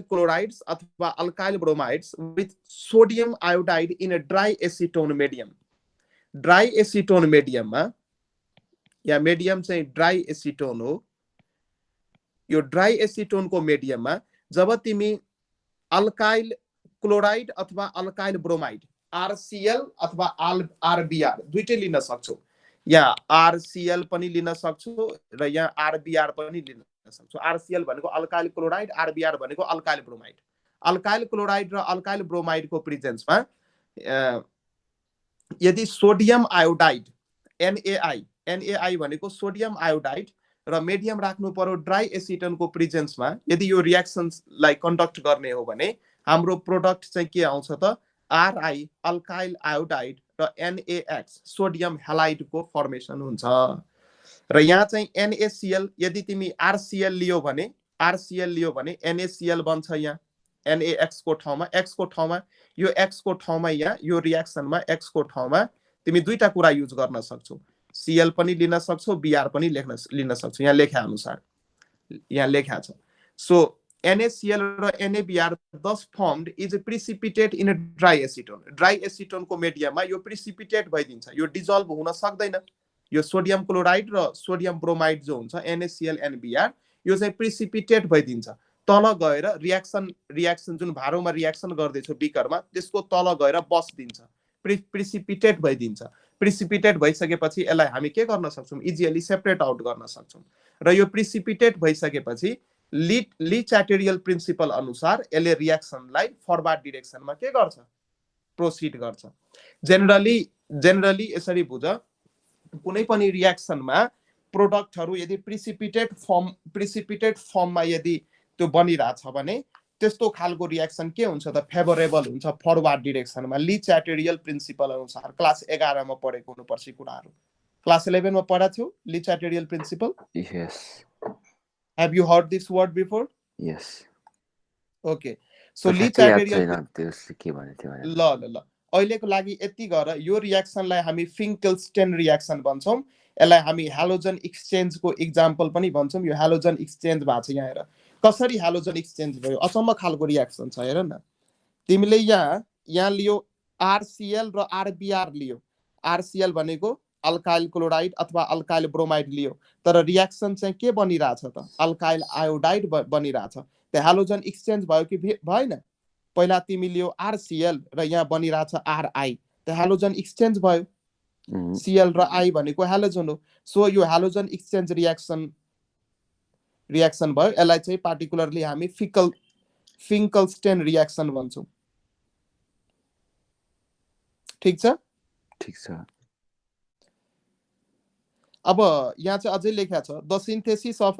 chlorides अथवा alkyl bromides with sodium iodide in a dry acetone medium मा या medium चाहिँ dry acetone हो यो dry acetone को medium मा जब तिमी alkyl क्लोराइड अथवा अल्काइल ब्रोमाइड RCl अथवा RBr दुईटै लिन सक्छौ यहाँ RCl पनि लिन सक्छौ र यहाँ RBr पनि लिन सक्छौ RCl भनेको अल्काइल क्लोराइड RBr भनेको अल्काइल क्लोराइड र अल्काइल ब्रोमाइडको प्रेजेन्समा यदि सोडियम आयोडाइड NaI भनेको सोडियम आयोडाइड र मिडियम राख्नु पर्यो ड्राई एसिटोनको प्रेजेन्समा यदि यो रिएक्सनलाई कन्डक्ट गर्ने हो भने हाम्रो प्रोडक्ट चाहिँ के आउँछ त Ri अल्काइल आयोडाइड र NaX सोडियम हैलाइडको फर्मेसन हुन्छ र यहाँ चाहिँ NaCl यदि तिमी RCl लियो भने NaCl बन्छ यहाँ NaX को ठाउँमा X को ठाउँमा यो X को ठाउँमा यहाँ यो रिएक्सनमा X को ठाउँमा तिमी दुईटा कुरा युज गर्न सक्छौ Cl पनि लिन सक्छौ Br पनि लिन सक्छौ यहाँ लेखा अनुसार यहाँ लेखा छ सो NaCl र NaBr thus formed is precipitate in a dry acetone को मेडियममा यो प्रिसिपिटेट भइदिन्छ यो डिजल्भ हुन सक्दैन यो सोडियम क्लोराइड र सोडियम ब्रोमाइड जो हुन्छ NaCl NBr यो चाहिँ प्रिसिपिटेट भइदिन्छ तल गएर रिएक्सन जुन भारोमा रिएक्सन गर्दै छ बिकरमा त्यसको तल गएर बस्दिन्छ प्रिसिपिटेट भइदिन्छ प्रिसिपिटेट भइसकेपछि यसलाई हामी के गर्न सक्छौं इजिली सेपरेट आउट गर्न सक्छौं र यो प्रिसिपिटेट भइसकेपछि ली च्याटेरियल प्रिन्सिपल अनुसार यसले रिएक्सनलाई फरवर्ड डाइरेक्सनमा के गर्छ प्रोसिड गर्छ जेनरली यसरी बुझ कुनै पनि रिएक्सनमा प्रोडक्टहरु यदि प्रिसिपिटेट फर्ममा यदि त्यो बनिराछ भने त्यस्तो खालको रिएक्सन के हुन्छ त फेभरेबल हुन्छ फरवर्ड डाइरेक्सनमा ली च्याटेरियल प्रिन्सिपल अनुसार क्लास 11 मा पढेको हुनुपर्छ कुराहरु क्लास 11 मा पढा थियो ली च्याटेरियल प्रिन्सिपल यस Have you heard this word before? Yes. Okay. So Le Chatelier ल अहिलेको लागि यति गर यो रिएक्सनलाई हामी फिङ्कलस्टेन रिएक्सन भन्छौं यसलाई हामी हालोजन एक्सचेन्जको एक्जाम्पल पनि भन्छौं यो हालोजन एक्सचेन्ज भएको छ यहाँ हेर कसरी हालोजन एक्सचेन्ज भयो अचम्म खालको रिएक्सन छ हेर न तिमीले यहाँ लियो RCl र RBr लियो RCl भनेको अल्काइल क्लोराइड अथवा अल्काइल ब्रोमाइड लियो तर रिएक्सन चाहिँ के बनिराछ त अल्काइल आयोडाइड बनिराछ त्यो हालोजन एक्सचेन्ज भयो कि भएन पहिला तिमी लियो RCl र यहाँ बनिराछ Ri त्यो हालोजन एक्सचेन्ज भयो Cl र I भनेको हालोजन हो सो यो हालोजन एक्सचेन्ज रिएक्सन भयो यसलाई चाहिँ पार्टिकुलरली हामी फिङ्कलस्टेन रिएक्सन भन्छौं ठीक छ अब यहाँ चाहिँ अझै लेखा छ the synthesis of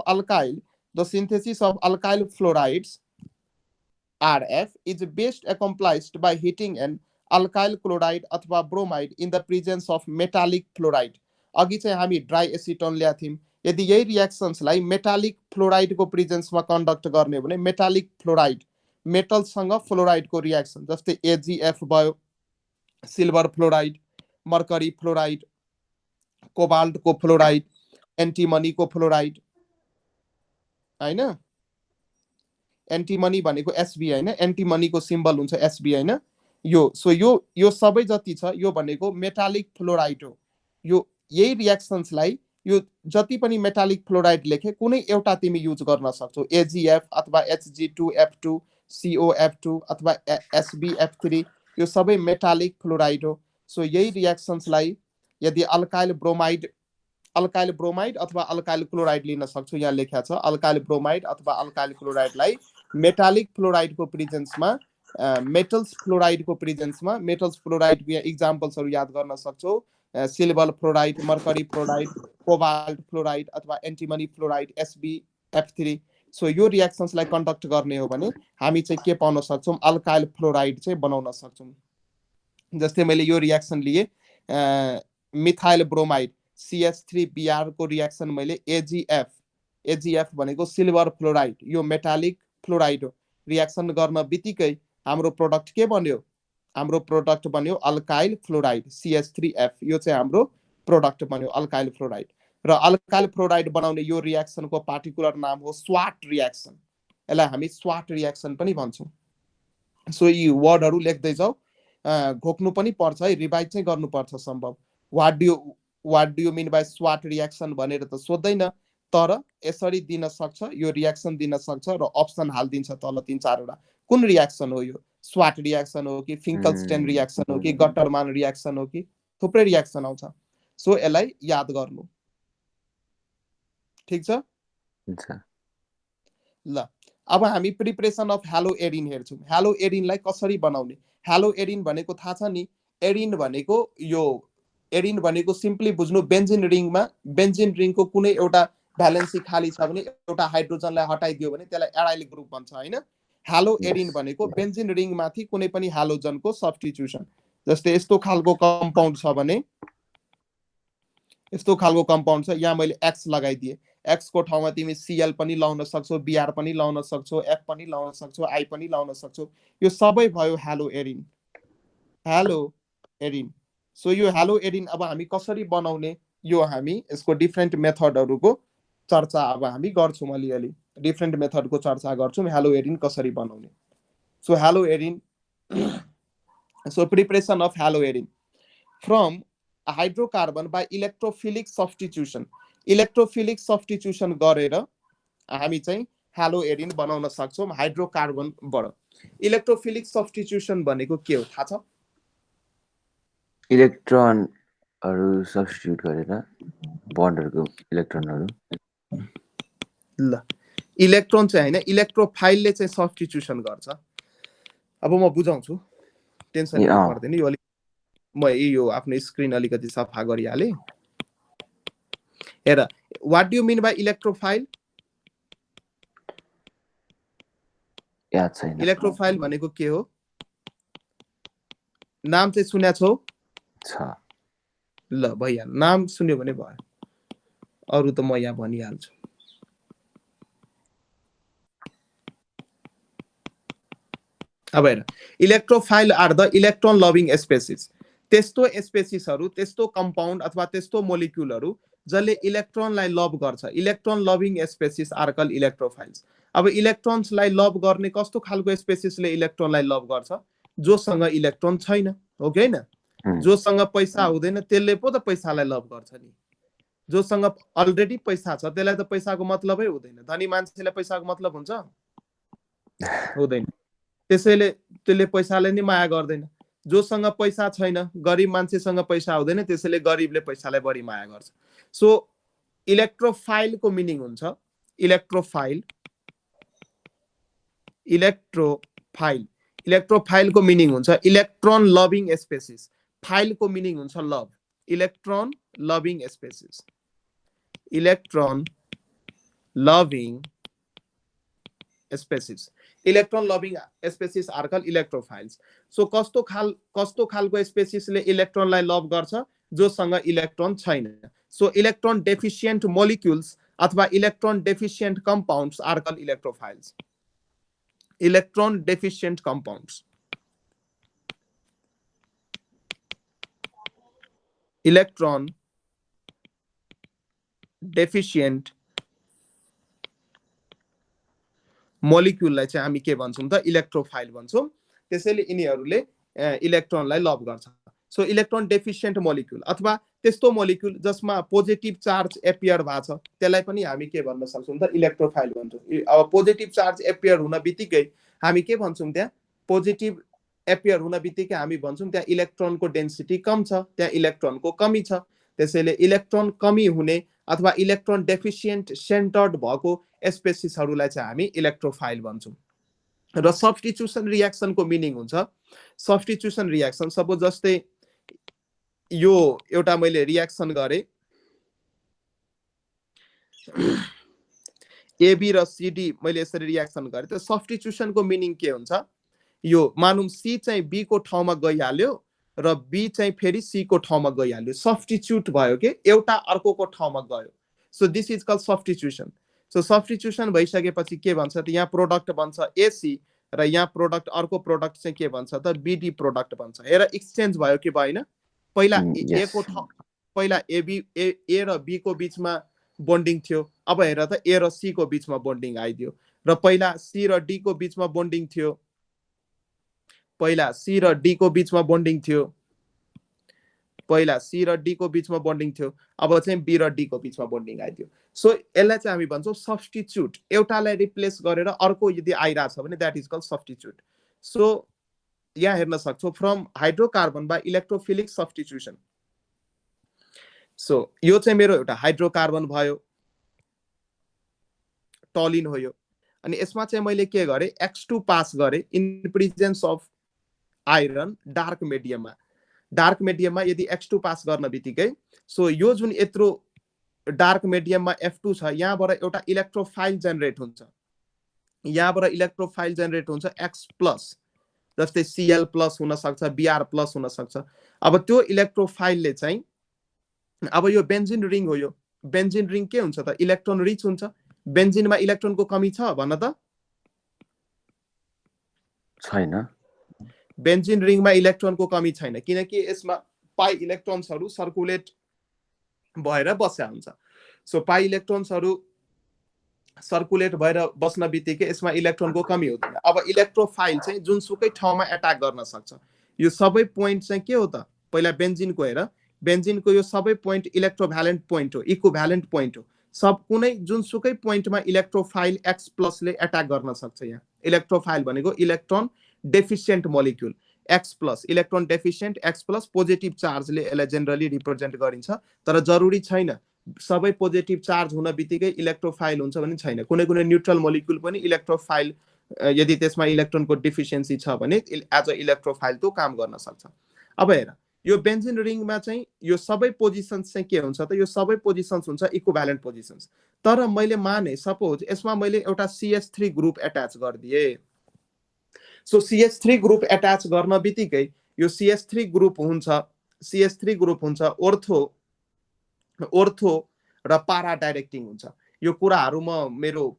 alkyl fluorides RF is best accomplished by heating an alkyl chloride अथवा bromide in the presence of metallic fluoride. अघि चाहिँ हामी ड्राई एसिटोन ल्याएको थियौँ. यदि यही रिएक्सन्सलाई मेटालिक फ्लोराइडको प्रेजेन्समा कन्डक्ट गर्ने हो भने मेटालिक फ्लोराइड, मेटलसँग फ्लोराइडको रिएक्सन, जस्तै AgF भयो, सिल्भर फ्लोराइड, मर्करी फ्लोराइड, कोबाल्टको फ्लोराइड, एन्टिमनीको फ्लोराइड हैन. एन्टिमनी भनेको एसबी हैन, एन्टिमनीको सिम्बल हुन्छ एसबी हैन. यो सबै जति छ यो भनेको मेटालिक फ्लोराइड हो. यही रिएक्सन्सलाई यो जति पनि मेटालिक फ्लोराइड लेखे कुनै एउटा तिमी युज गर्न सक्छौ. AgF अथवा Hg2F2, COF2 अथवा SbF3 यो सबै मेटालिक फ्लोराइड हो. सो यही रिएक्सन्सलाई यदि अल्काइल ब्रोमाइड अथवा अल्काइल क्लोराइड लिन सक्छौ. यहाँ लेखेको छ अल्काइल ब्रोमाइड अथवा अल्काइल क्लोराइडलाई मेटालिक फ्लोराइडको प्रेजेन्समा, मेटल्स फ्लोराइडको प्रेजेन्समा, मेटल्स फ्लोराइडको यहाँ इक्जाम्पल्सहरू याद गर्न सक्छौ. Silver fluoride, mercury fluoride, cobalt fluoride अथवा एन्टिमनी फ्लोराइड, SbF3. सो यो रिएक्सन्सलाई कन्डक्ट गर्ने हो भने हामी चाहिँ के पाउन सक्छौँ, अल्काइल फ्लोराइड चाहिँ बनाउन सक्छौँ. जस्तै मैले यो रिएक्सन लिए, मिथाइल ब्रोमाइड CH3Br को रिएक्सन मैले AgF भनेको सिल्भर फ्लोराइड, यो मेटालिक फ्लोराइड हो. रिएक्सन गर्न बित्तिकै हाम्रो प्रोडक्ट के बन्यो, हाम्रो प्रोडक्ट बन्यो अल्काइल फ्लोराइड CH3F. यो चाहिँ हाम्रो प्रोडक्ट बन्यो अल्काइल फ्लोराइड. र अल्काइल फ्लोराइड बनाउने यो रिएक्सनको पार्टिकुलर नाम हो स्वाट रिएक्सन. यसलाई हामी स्वाट रिएक्सन पनि भन्छौँ. सो यी वर्डहरू लेख्दै जाऊ, घोक्नु पनि पर्छ है, रिभाइज चाहिँ गर्नुपर्छ सम्भव. What do you mean by Swarts reaction भनेर त सोध्दैन, तर यसरी दिन सक्छ, यो रिएक्सन दिन सक्छ र अप्सन हालिदिन्छ तल 3-4 वटा. कुन रिएक्सन हो यो, स्वाट रिएक्सन हो कि फिङ्कलस्टेन रिएक्सन हो कि गटरमान रिएक्सन हो कि, थुप्रै रिएक्सन आउँछ. सो यसलाई याद गर्नु. ठिक छ ल. अब हामी प्रिपरेसन अफ हेलो एरिन हेर्छौँ. हेलो एरिनलाई कसरी बनाउने. हेलो एरिन भनेको थाहा छ नि, एरिन भनेको सिम्पली बुझ्नु, बेन्जिन रिङको कुनै एउटा भ्यालेन्सी खाली छ भने एउटा हाइड्रोजनलाई हटाइदियो भने त्यसलाई एराइल ग्रुप भन्छ हैन. हेलो एरिन भनेको बेन्जिन रिङमाथि कुनै पनि हालोजनको सब्स्टिट्युसन. जस्तै यस्तो खालको कम्पाउन्ड छ भने, यस्तो खालको कम्पाउन्ड छ, यहाँ मैले X लगाइदिए, X को ठाउँमा तिमी Cl पनि लाउन सक्छौ, Br पनि लाउन सक्छौ, F पनि लाउन सक्छौ, I पनि लाउन सक्छौ. यो सबै भयो हेलो एरिन. सो यो हेलो एरिन अब हामी कसरी बनाउने, यो हामी यसको डिफ्रेन्ट मेथडहरूको चर्चा अब हामी गर्छौँ. अलिअलि डिफ्रेन्ट मेथडको चर्चा गर्छौँ हेलो एरिन कसरी बनाउने. So hello Erin, so preparation of hello Erin from hydrocarbon by electrophilic substitution. Electrophilic substitution गरेर हामी चाहिँ हेलो एरिन बनाउन सक्छौँ हाइड्रोकार्बनबाट. इलेक्ट्रोफिलिक सब्स्टिट्युसन भनेको के हो थाहा छ? इलेक्ट्रोनहरू सब्स्टिट्युट गरेर बन्डहरूको इलेक्ट्रोनहरू. ल, इलेक्ट्रोन चाहिँ हैन, इलेक्ट्रोफाइलले चाहिँ सब्स्टिट्युसन गर्छ. अब म बुझाउँछु, टेन्सन लिनु पर्दैन. यो अलिक म यो आफ्नो स्क्रिन अलिकति सफा गरिहालेँ. हेर, what do you mean by electrophile? याद छैन. इलेक्ट्रोफाइल भनेको के हो, नाम चाहिँ सुन्या छौ? ल भइहाल्यो, नाम सुन्यो भने भयो, अरू त म यहाँ भनिहाल्छु. अब हेर, electrophile are the electron loving species. त्यस्तो स्पेसिसहरू, त्यस्तो कम्पाउन्ड अथवा त्यस्तो मोलिक्युलहरू जसले इलेक्ट्रोनलाई लभ गर्छ. Electron loving species are call electrophiles. अब इलेक्ट्रोन्सलाई लभ गर्ने कस्तो खालको स्पेसिसले इलेक्ट्रोनलाई लभ गर्छ? जोसँग इलेक्ट्रोन छैन, हो कि हैन? जोसँग पैसा हुँदैन त्यसले पो त पैसालाई लभ गर्छ नि. जोसँग अलरेडी पैसा छ त्यसलाई त पैसाको मतलबै हुँदैन. धनी मान्छेलाई पैसाको मतलब हुन्छ? हुँदैन. त्यसैले त्यसले पैसालाई नि माया गर्दैन. जोसँग पैसा छैन, गरिब मान्छेसँग पैसा हुँदैन, त्यसैले गरिबले पैसालाई बढी माया गर्छ. सो इलेक्ट्रोफाइलको मिनिङ हुन्छ, इलेक्ट्रोफाइलको मिनिङ हुन्छ इलेक्ट्रोन लभिङ स्पेसिस. फाइलको मिनिङ हुन्छ love. Electron loving species, electron loving species. Electron loving species are call electrophiles. So कस्तो खालको स्पेसिसले इलेक्ट्रोनलाई लभ गर्छ, जोसँग इलेक्ट्रोन छैन। सो इलेक्ट्रोन डेफिसिएन्ट मोलिक्युल्स अथवा electron deficient compounds are call electrophiles. Electron deficient compounds, electron deficient मोलिक्युललाई चाहिँ हामी के भन्छौँ त, इलेक्ट्रोफाइल भन्छौँ। त्यसैले यिनीहरूले इलेक्ट्रोनलाई लभ गर्छ। सो इलेक्ट्रोन डेफिसिएन्ट मोलिक्युल अथवा त्यस्तो मोलिक्युल जसमा पोजिटिभ चार्ज एपियर भएको छ, त्यसलाई पनि हामी के भन्न सक्छौँ त, इलेक्ट्रोफाइल भन्छौँ। अब पोजिटिभ चार्ज एपियर हुन बित्तिकै हामी के भन्छौँ, त्यहाँ पोजिटिभ एपियर हुन बित्तिकै हामी भन्छौँ त्यहाँ इलेक्ट्रोनको डेन्सिटी कम छ, त्यहाँ इलेक्ट्रोनको कमी छ। त्यसैले इलेक्ट्रोन कमी हुने अथवा इलेक्ट्रोन डेफिसिएन्ट सेन्टर्ड भएको स्पेसिसहरूलाई चाहिँ हामी इलेक्ट्रोफाइल भन्छौँ। र सब्स्टिट्युसन रियाक्सनको मिनिङ हुन्छ, सब्स्टिट्युसन रियाक्सन सपोज जस्तै यो एउटा मैले रियाक्सन गरे, एबी र सीडी मैले यसरी रियाक्सन गरेँ, त सब्स्टिट्युसनको मिनिङ के हुन्छ, यो मानौँ सी चाहिँ बी को ठाउँमा गइहाल्यो र बी चाहिँ फेरि सी को ठाउँमा गइहाल्यो, सब्स्टिट्युट भयो के, एउटा अर्कोको ठाउँमा गयो। So this is called substitution. So substitution भइसकेपछि के भन्छ त, यहाँ प्रोडक्ट बन्छ एसी र यहाँ प्रोडक्ट अर्को प्रोडक्ट चाहिँ के भन्छ त, बीडी प्रोडक्ट भन्छ। हेर एक्सचेन्ज भयो कि भएन, पहिला ए को पहिला ए र बी को बीचमा बोन्डिङ थियो, अब हेर त ए र सी को बीचमा बोन्डिङ आइदियो। र पहिला सी र डी को बीचमा बोन्डिङ थियो, पहिला सी र डी को बीचमा बोन्डिङ थियो, पहिला सी र डी को बीचमा बोन्डिङ थियो, अब चाहिँ बी र डी को बीचमा बोन्डिङ आइदियो। सो यसलाई चाहिँ हामी भन्छौँ सब्स्टिट्युट। एउटालाई रिप्लेस गरेर अर्को यदि आइरहेछ भने that is called substitute. So यहाँ हेर्न सक्छौँ from hydrocarbon by electrophilic substitution. So यो चाहिँ मेरो एउटा हाइड्रोकार्बन भयो, टलिन हो यो। अनि यसमा चाहिँ मैले के गरेँ, X2 पास गरेँ in presence of iron dark मिडियममा। डार्क मिडियममा यदि X2 पास गर्न बित्तिकै, सो यो जुन यत्रो डार्क मिडियममा F2 छ, यहाँबाट एउटा इलेक्ट्रोफाइल जेनेरेट हुन्छ, यहाँबाट इलेक्ट्रोफाइल जेनेरेट हुन्छ X+, जस्तै Cl+ हुन सक्छ, Br+ हुन सक्छ। अब त्यो इलेक्ट्रोफाइलले चाहिँ, अब यो बेन्जिन रिङ हो, यो बेन्जिन रिङ के हुन्छ त, इलेक्ट्रोन रिच हुन्छ। बेन्जिनमा इलेक्ट्रोनको कमी छ भन त, छैन। बेन्जिन रिङमा इलेक्ट्रोनको कमी छैन, किनकि यसमा पाई इलेक्ट्रोन्सहरू सर्कुलेट भएर बसेका हुन्छ। सो पाई इलेक्ट्रोन्सहरू सर्कुलेट भएर बस्न बित्तिकै यसमा इलेक्ट्रोनको कमी हुँदैन। अब इलेक्ट्रोफाइल चाहिँ जुनसुकै ठाउँमा एट्याक गर्न सक्छ। यो सबै पोइन्ट चाहिँ के हो त, पहिला बेन्जिनको हेर, बेन्जिनको यो सबै पोइन्ट इलेक्ट्रोभ्यालेन्ट पोइन्ट हो, इक्विभ्यालेन्ट पोइन्ट हो। सब कुनै जुनसुकै पोइन्टमा इलेक्ट्रोफाइल X+ ले एट्याक गर्न सक्छ। यहाँ इलेक्ट्रोफाइल भनेको electron deficient molecule, X+, electron deficient X+, positive चार्जले यसलाई जेनरली रिप्रेजेन्ट गरिन्छ। तर जरुरी छैन सबै पोजिटिभ चार्ज हुन बित्तिकै इलेक्ट्रोफाइल हुन्छ भने छैन। कुनै कुनै न्युट्रल मोलिक्युल पनि इलेक्ट्रोफाइल, यदि त्यसमा इलेक्ट्रोनको डिफिसियन्सी छ भने एज अ इलेक्ट्रोफाइल त्यो काम गर्न सक्छ। अब हेर, यो बेन्जिन रिङमा चाहिँ यो सबै पोजिसन्स चाहिँ के हुन्छ त, यो सबै पोजिसन्स हुन्छ इक्विभ्यालेन्ट पोजिसन्स। तर मैले माने सपोज यसमा मैले एउटा CH3 ग्रुप एट्याच गरिदिएँ। सो CH3 ग्रुप एट्याच गर्न बित्तिकै यो CH3 ग्रुप हुन्छ ओर्थो र पारा डाइरेक्टिङ हुन्छ। यो कुराहरू म मेरो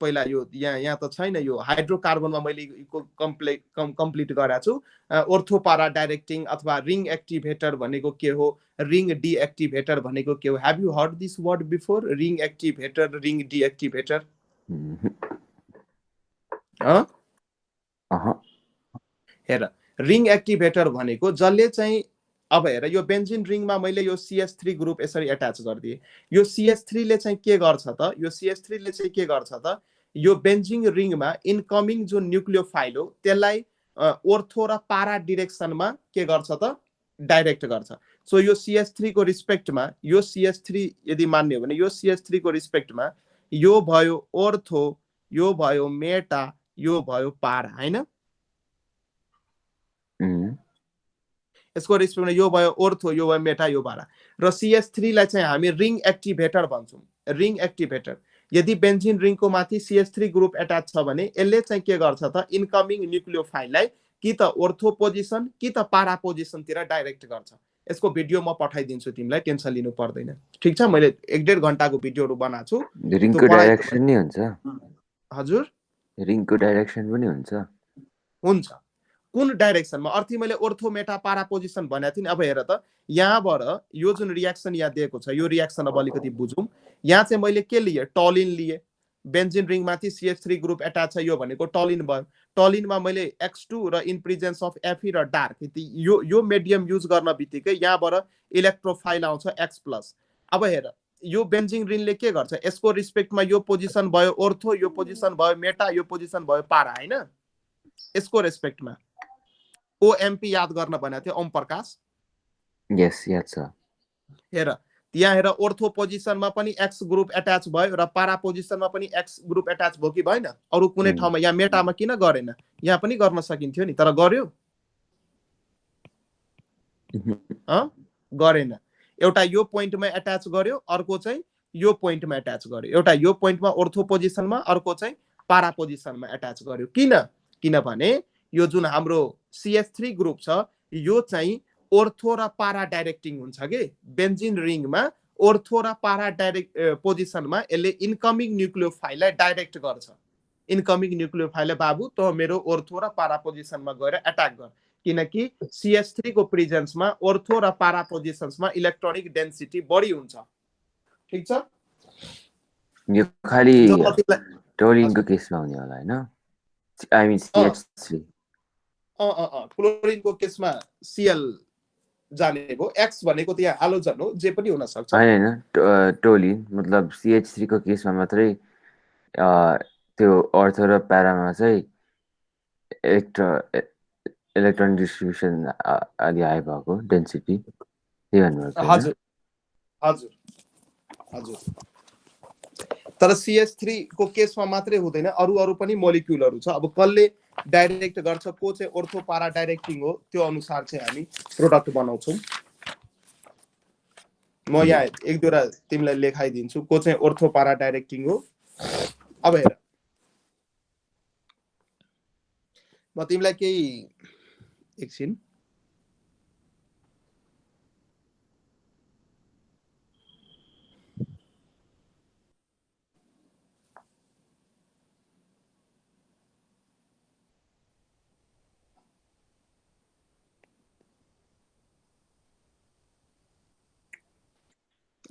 पहिला यो यहाँ त छैन, यो हाइड्रोकार्बनमा मैले कम्प्लिट गरेको छु। ओर्थो पारा डाइरेक्टिङ अथवा रिङ एक्टिभेटर भनेको के हो, रिङ डिएक्टिभेटर भनेको के हो। Have you heard this word before, ring activator, ring deactivator? हेर, रिङ एक्टिभेटर भनेको जसले चाहिँ, अब हेर यो बेन्जिन रिङमा मैले यो CH3 ग्रुप यसरी एट्याच गरिदिएँ। यो CH3 ले चाहिँ के गर्छ त, यो CH3 ले चाहिँ के गर्छ त, यो बेन्जिन रिङमा इनकमिङ जुन न्युक्लियोफाइल हो त्यसलाई ओर्थो र पारा डिरेक्सनमा के गर्छ त, डाइरेक्ट गर्छ। सो यो CH3 को रिस्पेक्टमा, यो CH3 यदि मान्ने हो भने यो CH3 को रिस्पेक्टमा यो भयो ओर्थो, यो भयो मेटा, यो भयो पारा, हैन? यसको रिस्पेक्टमा यो भयो ओर्थो, यो भयो मेटा, यो पारा। र CH3 लाई चाहिँ हामी रिङ एक्टिभेटर भन्छौँ, रिङ एक्टिभेटर। यदि बेन्जिन रिङको माथि CH3 ग्रुप एट्याच छ भने यसले चाहिँ के गर्छ त इन्कमिङ न्युक्लियोफाइललाई कि त ओर्थो पोजिसन कि त पारा पोजिसनतिर डाइरेक्ट गर्छ। यसको भिडियो म पठाइदिन्छु तिमीलाई, टेन्सन लिनु पर्दैन। ठिक छ, मैले 1.5 घण्टाको भिडियोहरू बनाएको छु। रिङको डाइरेक्सन नि हुन्छ? हजुर, रिङको डाइरेक्सन पनि हुन्छ। कुन डाइरेक्सनमा? अर्थी मैले ओर्थो मेटा पारा पोजिसन भनेको थिएँ नि। अब हेर त, यहाँबाट यो जुन रियाक्सन यहाँ दिएको छ, यो रियाक्सन अब अलिकति बुझौँ। यहाँ चाहिँ मैले के लिए? टलिन लिए। बेन्जिन रिङ माथि CH3 ग्रुप एट्याच छ, यो भनेको टलिन भयो। टलिनमा मैले X2 र इन प्रेजेन्स अफ Fe र डार्क, यो मिडियम युज गर्न बित्तिकै यहाँबाट इलेक्ट्रोफाइल आउँछ X+। अब हेर, यो बेन्जिन रिङले के गर्छ? यसको रिस्पेक्टमा यो पोजिसन भयो ओर्थो, यो पोजिसन भयो मेटा, यो पोजिसन भयो पारा, हैन? यसको रेस्पेक्टमा OMP याद गर्न भनेको थियो, ओम प्रकाश। यस, याद छ। हेर, यहाँ हेर, ओर्थो पोजिसनमा पनि X ग्रुप एट्याच भयो र पारा पोजिसनमा पनि X ग्रुप एट्याच भयो कि भएन? अरु कुनै ठाउँमा यहाँ मेटामा किन गरेन? यहाँ पनि गर्न सकिन्थ्यो नि, तर गर्यो? गरेन। एउटा यो पोइन्टमा एट्याच गर्यो, अर्को चाहिँ यो पोइन्टमा एट्याच गर्यो। एउटा यो पोइन्टमा ओर्थो पोजिसनमा, अर्को चाहिँ पारा पोजिसनमा एट्याच गर्यो। किनभने यो जुन हाम्रो CH3 ग्रुप छ, यो चाहिँ ओर्थो र पारा डाइरेक्टिङ हुन्छ के। बेन्जिन रिङमा ओर्थो र पारा डाइरेक्ट पोजिसनमा यसले इन्कमिङ न्युक्लियोफाइललाई डाइरेक्ट गर्छ। इन्कमिङ न्युक्लियोफाइलले बाबु त मेरो ओर्थो र पारा पोजिसनमा गएर एट्याक गर, किनकि CH3 को प्रेजेन्समा ओर्थो र पारा पोजिसन्समा इलेक्ट्रोनिक डेन्सिटी बढी हुन्छ। ठीक छ? यो खाली टोलिनको केसमा हुने होला हैन? I mean CH3। क्लोरिनको केसमा Cl जाने भो। X भनेको त यहाँ हालोजन हो, जे पनि हुन सक्छ। हैन, टोलिन मतलब CH3 को केसमा मात्रै त्यो अर्थो र प्यारामा चाहिँ इलेक्ट्रोन डिस्ट्रिब्युसन अलि हाई भएको डेन्सिटी, त्यही भन्नुभएको। हजुर हजुर हजुर। तर CH3 को केसमा मात्रै हुँदैन, अरु पनि मोलिक्युलहरू छ। अब कसले डाइरेक्ट गर्छ, को चाहिँ ओर्थो पारा डाइरेक्टिङ हो, त्यो अनुसार चाहिँ हामी प्रोडक्ट बनाउँछौँ। म यहाँ 1-2 तिमीलाई लेखाइदिन्छु को चाहिँ ओर्थो पारा डाइरेक्टिङ हो। अब हेर, म तिमीलाई केही एकछिन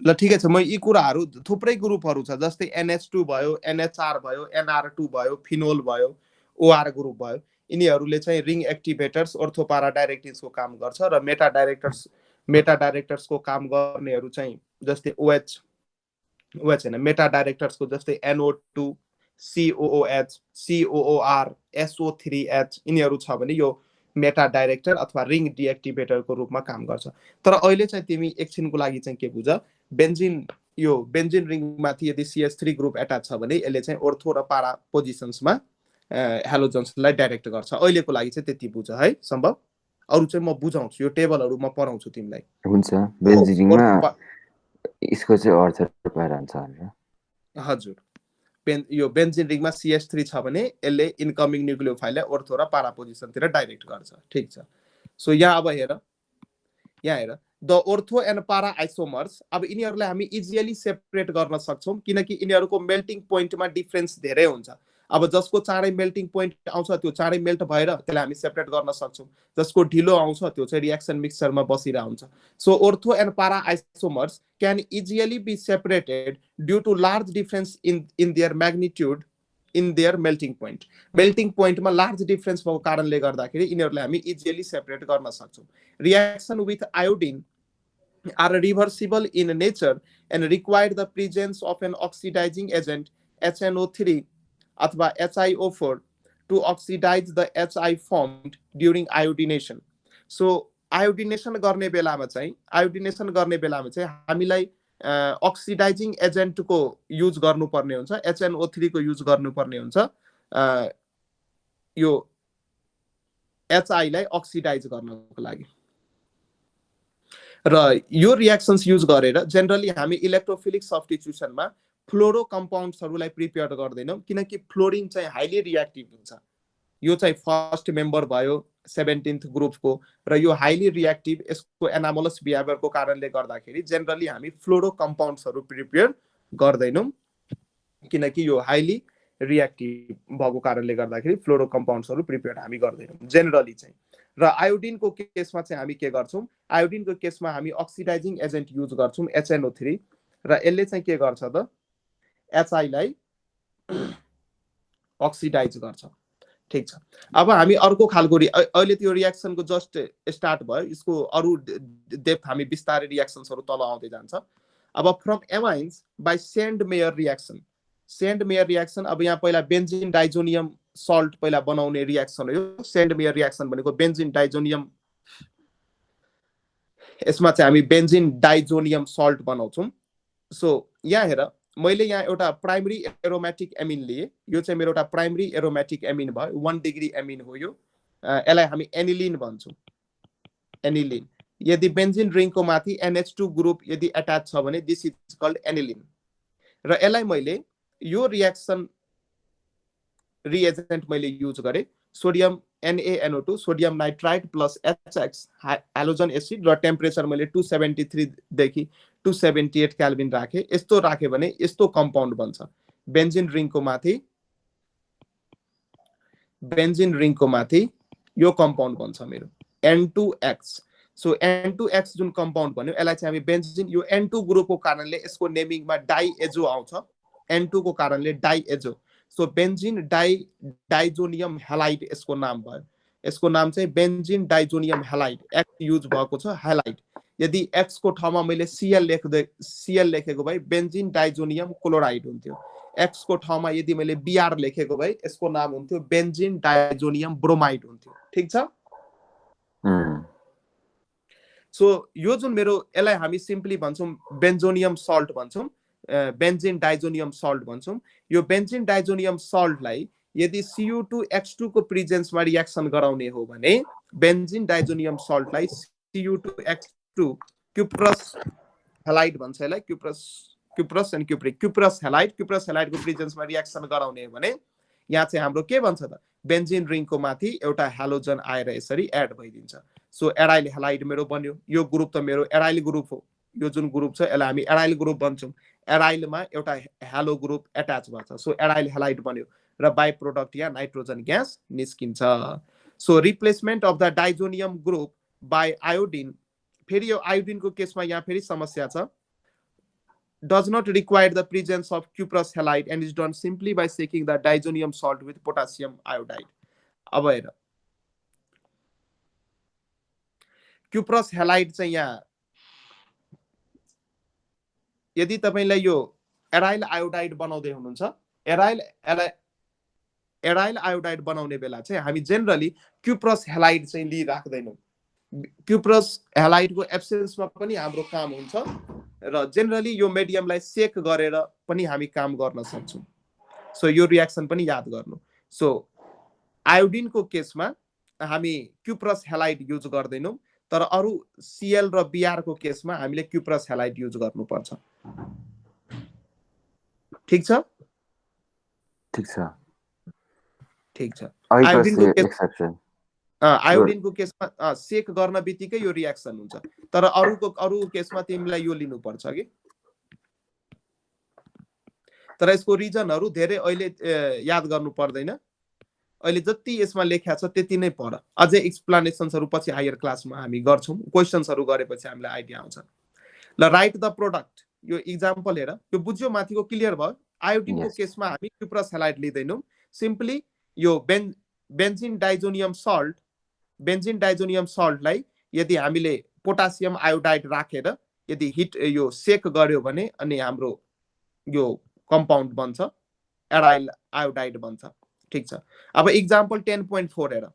ल ठिकै छ। म यी कुराहरू, थुप्रै ग्रुपहरू छ, जस्तै NH2 भयो, NHR भयो, NR2 भयो, फिनोल भयो, OR ग्रुप भयो। यिनीहरूले चाहिँ रिङ एक्टिभेटर्स ओर्थो पारा डाइरेक्टिङ्सको काम गर्छ र मेटा डाइरेक्टर्सको काम गर्नेहरू चाहिँ जस्तै OH हैन, मेटा डाइरेक्टर्सको जस्तै NO2, COOH, COOR, SO3H यिनीहरू छ भने यो मेटा डाइरेक्टर अथवा रिङ डिएक्टिभेटरको रूपमा काम गर्छ। तर अहिले चाहिँ तिमी एकछिनको लागि चाहिँ के बुझ, बेन्जिन रिङमाथि यदि CH3 ग्रुप एट्याच छ भने यसले चाहिँ ओर्थो र पारा पोजिसन्समा हेलोजन्सलाई डाइरेक्ट गर्छ। अहिलेको लागि चाहिँ त्यति बुझ है सम्भव। अरु चाहिँ म बुझाउँछु, यो टेबलहरू म पढाउँछु तिमीलाई। हुन्छ, बेन्जिन रिङमा यसको चाहिँ अर्थ पारा हुन्छ भनेर। हजुर, यो बेन्जिन रिङमा CH3 छ भने यसले इन्कमिङ न्युक्लियोफाइललाई ओर्थो र पारा पोजिसनतिर डाइरेक्ट गर्छ। ठीक छ। सो यहाँ अब हेर, the ortho and para isomers, अब यिनीहरूलाई हामी इजिली सेपरेट गर्न सक्छौँ किनकि यिनीहरूको मेल्टिङ पोइन्टमा डिफरेन्स धेरै हुन्छ। अब जसको चाँडै मेल्टिङ पोइन्ट आउँछ त्यो चाँडै मेल्ट भएर त्यसलाई हामी सेपरेट गर्न सक्छौँ। जसको ढिलो आउँछ त्यो चाहिँ रियाक्सन मिक्सचरमा बसिरहेको हुन्छ। So ortho and para isomers can easily be separated due to large difference in their magnitude in their melting point. Melting पोइन्टमा लार्ज डिफरेन्स भएको कारणले गर्दाखेरि यिनीहरूलाई हामी इजिली सेपरेट गर्न सक्छौँ। Reaction with iodine are reversible in nature and require the presence of an oxidizing agent HNO3 अथवा HiO4 to oxidize the HI formed during iodination. So iodination गर्ने बेलामा चाहिँ हामीलाई अक्सिडाइजिङ एजेन्टको युज गर्नुपर्ने हुन्छ, HNO3 को युज गर्नुपर्ने हुन्छ यो HI लाई अक्सिडाइज गर्नको लागि। र यो रियाक्सन्स युज गरेर जेनरली हामी इलेक्ट्रोफिलिक सब्स्टिट्युसनमा फ्लोरो कम्पाउन्ड्सहरूलाई प्रिपेयर गर्दैनौँ किनकि फ्लोरिन चाहिँ हाइली रियाक्टिभ हुन्छ। यो चाहिँ फर्स्ट मेम्बर भयो 17th ग्रुपको र यो हाइली रियाक्टिभ, यसको एनामोलस बिहेभियरको कारणले गर्दाखेरि जेनरली हामी फ्लोरो कम्पाउन्ड्सहरू प्रिपेयर गर्दैनौँ किनकि यो हाइली रियाक्टिभ भएको कारणले गर्दाखेरि फ्लोरो कम्पाउन्ड्सहरू प्रिपेयर हामी गर्दैनौँ जेनरली चाहिँ। र आयोडिनको केसमा चाहिँ हामी के गर्छौँ, आयोडिनको केसमा हामी अक्सिडाइजिङ एजेन्ट युज गर्छौँ HNO3 र यसले चाहिँ के गर्छ त HI लाई अक्सिडाइज गर्छ। ठीक छ। अब हामी अर्को खालको अहिले त्यो रियाक्सनको जस्ट स्टार्ट भयो, यसको अरू डेप्थ हामी बिस्तारै रियाक्सन्सहरू तल आउँदै जान्छ। अब from amines by send mayor reaction, send mayor reaction, अब यहाँ पहिला बेन्जिन डाइजोनियम सल्ट पहिला बनाउने रियाक्सन हो यो सेन्ड मेयर रियाक्सन भनेको। बेन्जिन डाइजोनियम, यसमा चाहिँ हामी बेन्जिन डाइजोनियम सल्ट बनाउँछौँ। सो यहाँ हेर, मैले यहाँ एउटा प्राइमरी एरोमेटिक एमिन लिए, यो चाहिँ मेरो एउटा प्राइमरी एरोमेटिक एमिन भयो, 1 डिग्री एमिन हो यो, यसलाई हामी एनिलिन भन्छौँ, एनिलिन। यदि बेन्जिन रिङको माथि NH2 ग्रुप यदि एट्याच छ भने दिस इज कल्ड एनिलिन। र यसलाई मैले यो रियाक्सन रिएजेन्ट मैले युज गरेँ, sodium NaNO2 sodium nitride plus HX hydrogen acid र टेम्परेचर मैले 273 देखि 278 केल्भिन राखेँ। यस्तो राखेँ भने यस्तो कम्पाउन्ड बन्छ, बेन्जिन रिङको माथि, बेन्जिन रिङको माथि यो कम्पाउन्ड बन्छ मेरो N2X। सो N2X जुन कम्पाउन्ड भन्यो यसलाई चाहिँ हामी बेन्जिन, यो N2 ग्रुपको कारणले यसको नेमिङमा डाइएजो आउँछ, N2 को कारणले डाइएजो। सो बेन्जिन डाइजोनियम हेलाइड यसको नाम भयो, यसको नाम चाहिँ benzene diazonium halide, X use भएको छ हेलाइड। यदि X को ठाउँमा मैले Cl लेखेको भए बेन्जिन डाइजोनियम क्लोराइड हुन्थ्यो, X को ठाउँमा यदि मैले Br लेखेको भए यसको नाम हुन्थ्यो बेन्जिन डाइजोनियम ब्रोमाइड हुन्थ्यो। ठीक छ। सो यो जुन मेरो, यसलाई हामी सिम्पली भन्छौँ बेन्जोनियम सल्ट भन्छौँ, बेन्जिन डाइजोनियम सल्ट भन्छौँ। यो बेन्जिन डाइजोनियम सल्टलाई यदि Cu2X2 को प्रेजेन्समा रियाक्सन गराउने हो भने benzene diazonium सल्टलाई Cu2X2 cuprous halide भन्छ यसलाई, cuprous and cupric, cuprous हेलाइडको प्रेजेन्समा reaction गराउने हो भने यहाँ चाहिँ हाम्रो के भन्छ त, बेन्जिन रिङको माथि एउटा हेलोजन आएर यसरी एड भइदिन्छ। सो एराइल हेलाइड मेरो बन्यो। यो ग्रुप त मेरो एराइल ग्रुप हो, यो जुन ग्रुप छ यसलाई हामी एराइल ग्रुप भन्छौँ। एराइलमा एउटा हेलो ग्रुप एट्याच भएको छ, सो एराइल हेलाइड बन्यो र बाई प्रोडक्ट या नाइट्रोजन ग्यास निस्किन्छ। So replacement of the diazonium group by iodine, फेरि यो आयोडिनको केसमा यहाँ फेरि समस्या छ, does not require the presence of cuprous halide and is done simply by shaking the diazonium salt with potassium iodide. अब हेर, cuprous halide चाहिँ यहाँ यदि तपाईलाई यो एराइल आयोडाइड बनाउँदै हुनुहुन्छ, एराइल आयोडाइड बनाउने बेला चाहिँ हामी जेनरली क्युप्रस हेलाइड चाहिँ लिइराख्दैनौँ। क्युप्रस हेलाइडको एब्सेन्समा पनि हाम्रो काम हुन्छ र जेनरली यो मिडियमलाई सेक गरेर पनि हामी काम गर्न सक्छौँ। सो यो रियाक्सन पनि याद गर्नु। सो आयोडिनको केसमा हामी क्युप्रस हेलाइड युज गर्दैनौँ, तर अरू Cl र Br को केसमा हामीले क्युप्रस हेलाइड युज गर्नुपर्छ। ठीक छ? ठीक छ। ठीक छ। आयोडिनको केसमा सेक गर्न बित्तिकै यो रियाक्सन हुन्छ, तर अरू केसमा तिमीलाई यो लिनुपर्छ कि। तर यसको रिजनहरू धेरै अहिले याद गर्नु पर्दैन, अहिले जति यसमा लेख्या छ त्यति नै पढ, अझै एक्सप्लेनेसन्सहरू पछि हायर क्लासमा हामी गर्छौँ, क्वेसन्सहरू गरेपछि हामीलाई आइडिया आउँछ। ल राइट द प्रोडक्ट, यो इक्जाम्पल हेर, यो बुझ्यो माथिको क्लियर भयो। आयोडिनको केसमा हामी क्युप्रस हेलाइड लिँदैनौँ, सिम्पली यो बेन्जिन डाइजोनियम सल्टलाई यदि हामीले पोटासियम आयोडाइड राखेर यदि हिट यो सेक गर्यो भने अनि हाम्रो यो कम्पाउन्ड बन्छ, एराइल आयोडाइड बन्छ। ठीक छ। अब इक्जाम्पल 10.4 हेर,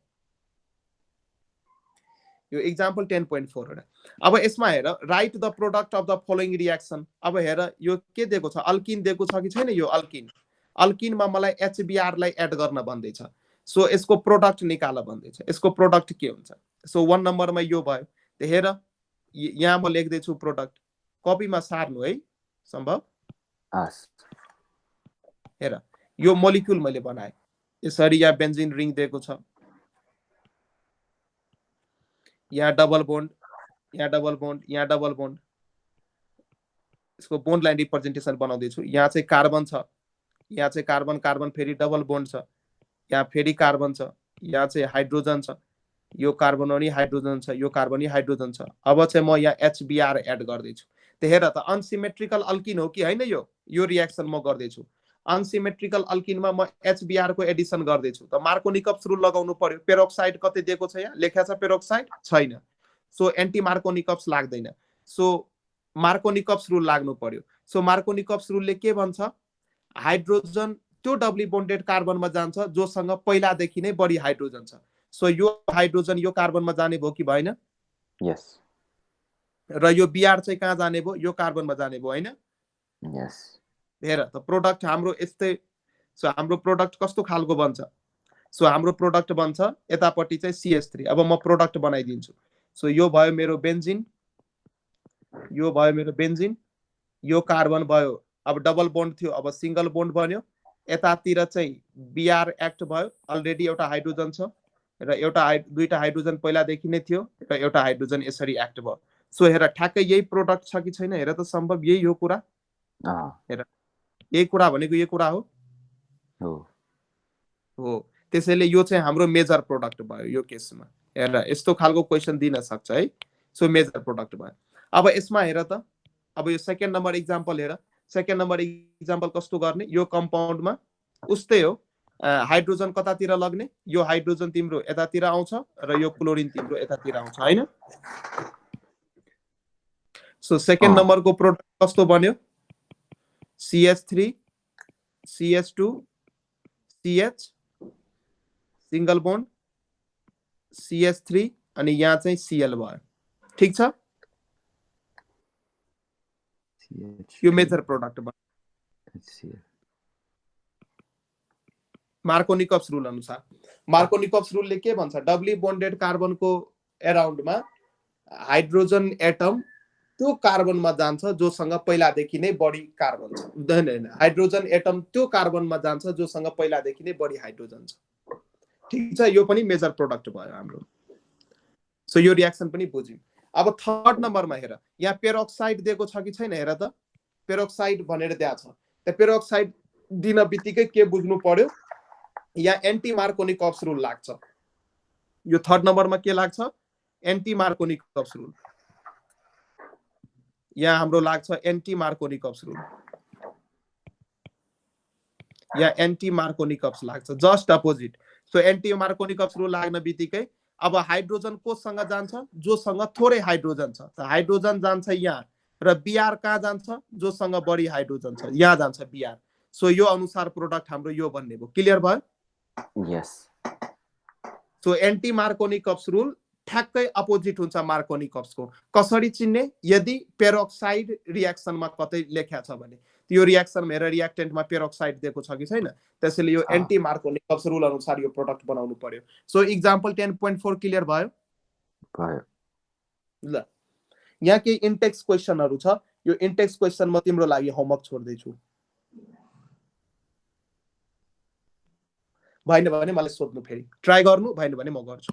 यो इक्जाम्पल 10.4 हेर। अब यसमा हेर, right the product of the following reaction. अब हेर यो के दिएको छ, अल्किन दिएको छ कि छैन, यो अल्किनमा मलाई HBr लाई एड गर्न भन्दैछ। सो यसको प्रोडक्ट निकाल भन्दैछ, यसको प्रोडक्ट के हुन्छ। सो 1 नम्बरमा यो भयो, हेर यहाँ म लेख्दैछु प्रोडक्ट, कपीमा सार्नु है सम्भव। हेर यो मोलिक्युल मैले बनाए यसरी यहाँ बेन्जिन रिङ दिएको छ यहाँ डबल बोन्ड यहाँ डबल बोन्ड यहाँ डबल बोन्ड यसको बोन्ड लाइन रिप्रेजेन्टेसन बनाउँदै छु यहाँ चाहिँ कार्बन छ यहाँ चाहिँ कार्बन कार्बन फेरि डबल बोन्ड छ यहाँ फेरि कार्बन छ यहाँ चाहिँ हाइड्रोजन छ यो कार्बन अनि हाइड्रोजन छ यो कार्बन अनि हाइड्रोजन छ अब चाहिँ म यहाँ HBr एड गर्दै छु त हेर त अनसिमेट्रिकल अल्किन हो कि हैन यो रिएक्सन म गर्दै छु अनसिमेट्रिकल अल्किनमा म HBr को एडिसन गर्दै छु त मार्कोनिकप्स रुल लगाउनु पर्यो पेरोक्साइड कतै दिएको छ यहाँ लेखेको छ पेरोक्साइड छैन सो एन्टी मार्कोनिकप्स लाग्दैन सो मार्कोनिकप्स रुल लाग्नु पर्यो सो मार्कोनिकप्स रुलले के भन्छ हाइड्रोजन त्यो डबली बोन्डेड कार्बनमा जान्छ जोसँग पहिलादेखि नै बढी हाइड्रोजन छ सो यो हाइड्रोजन यो कार्बनमा जाने भयो कि भएन यस र यो Br चाहिँ कहाँ जाने भयो यो कार्बनमा जाने भयो हैन यस हेर त प्रोडक्ट हाम्रो यस्तै सो हाम्रो प्रोडक्ट कस्तो खालको बन्छ सो हाम्रो प्रोडक्ट बन्छ यतापट्टि चाहिँ CH3 अब म प्रोडक्ट बनाइदिन्छु सो यो भयो मेरो बेन्जिन यो भयो मेरो बेन्जिन यो कार्बन भयो अब डबल बोन्ड थियो अब सिंगल बोन्ड बन्यो यतातिर चाहिँ Br एक्ट भयो अलरेडी एउटा हाइड्रोजन छ र एउटा दुईटा हाइड्रोजन पहिलादेखि नै थियो र एउटा हाइड्रोजन यसरी एक्ट भयो सो हेर ठ्याक्कै यही प्रोडक्ट छ कि छैन हेर त सम्भव यही हो कुरा हेर यही कुरा भनेको यो कुरा हो हो त्यसैले यो चाहिँ हाम्रो मेजर प्रोडक्ट भयो यो केसमा हेर यस्तो खालको क्वेशन दिन सक्छ है सो मेजर प्रोडक्ट भयो अब यसमा हेर त अब यो सेकेन्ड नम्बर एक्जाम्पल हेर सेकेन्ड नम्बर एक्जाम्पल कस्तो गर्ने यो कम्पाउन्डमा उस्तै हो हाइड्रोजन कतातिर लग्ने यो हाइड्रोजन तिम्रो यतातिर आउँछ र यो क्लोरिन तिम्रो यतातिर आउँछ हैन सो सेकेन्ड नम्बरको प्रोडक्ट कस्तो बन्यो CH3 CH2 CH single bond CH3 अनि यहाँ चाहिँ Cl भयो ठीक छ यो मेजर प्रोडक्ट भयो मार्कोनिकप्स रुल अनुसार मार्कोनिकप्स रुलले के भन्छ डबली बोन्डेड कार्बनको एराउन्डमा हाइड्रोजन एटम त्यो कार्बनमा जान्छ जोसँग पहिलादेखि नै बढी कार्बन छ हैन हाइड्रोजन एटम त्यो कार्बनमा जान्छ जोसँग पहिलादेखि नै बढी हाइड्रोजन छ ठीक छ यो पनि मेजर प्रोडक्ट भयो हाम्रो सो यो रिएक्सन पनि बुझ्यौं अब थर्ड नम्बरमा हेर यहाँ पेरोक्साइड दिएको छ कि छैन हेर त पेरोक्साइड भनेर दिएको छ त पेरोक्साइड दिन बित्तिकै के बुझ्नु पर्यो यहाँ एन्टी मार्कोनिकप्स रुल लाग्छ यो थर्ड नम्बरमा के लाग्छ एन्टी मार्कोनिकप्स रुल यहाँ हाम्रो लाग्छ एन्टी मार्कोनिकप्स रुल यहाँ एन्टी मार्कोनिकप्स लाग्छ just opposite so anti Markovnikov's rule लाग्न बित्तिकै अब हाइड्रोजन कोसँग जान्छ जोसँग थोरै हाइड्रोजन छ त हाइड्रोजन जान्छ यहाँ र Br कहाँ जान्छ जोसँग बढी हाइड्रोजन छ यहाँ जान्छ Br सो यो अनुसार प्रोडक्ट हाम्रो यो बन्ने भयो क्लियर भयो yes so anti Markovnikov's rule ठ्याक्कै अपोजिट हुन्छ मार्कोनिकप्सको कसरी चिन्ने यदि पेरोक्साइड रिएक्सनमा कतै लेख्या छ भने यो रिएक्सन मेरो रिएक्टेन्टमा पेरोक्साइड दिएको छ कि छैन त्यसैले यो एन्टी मार्कोनिकप्स रुल अनुसार यो प्रोडक्ट बनाउनु पर्यो सो एक्जाम्पल 10.4 क्लियर भयो ल यहाँ के इन्टेक्स क्वेशनहरु छ यो इन्टेक्स क्वेशन म तिम्रो लागि होमवर्क छोड्दै छु भएन भने मलाई सोध्नु फेरि ट्राई गर्नु भएन भने म गर्छु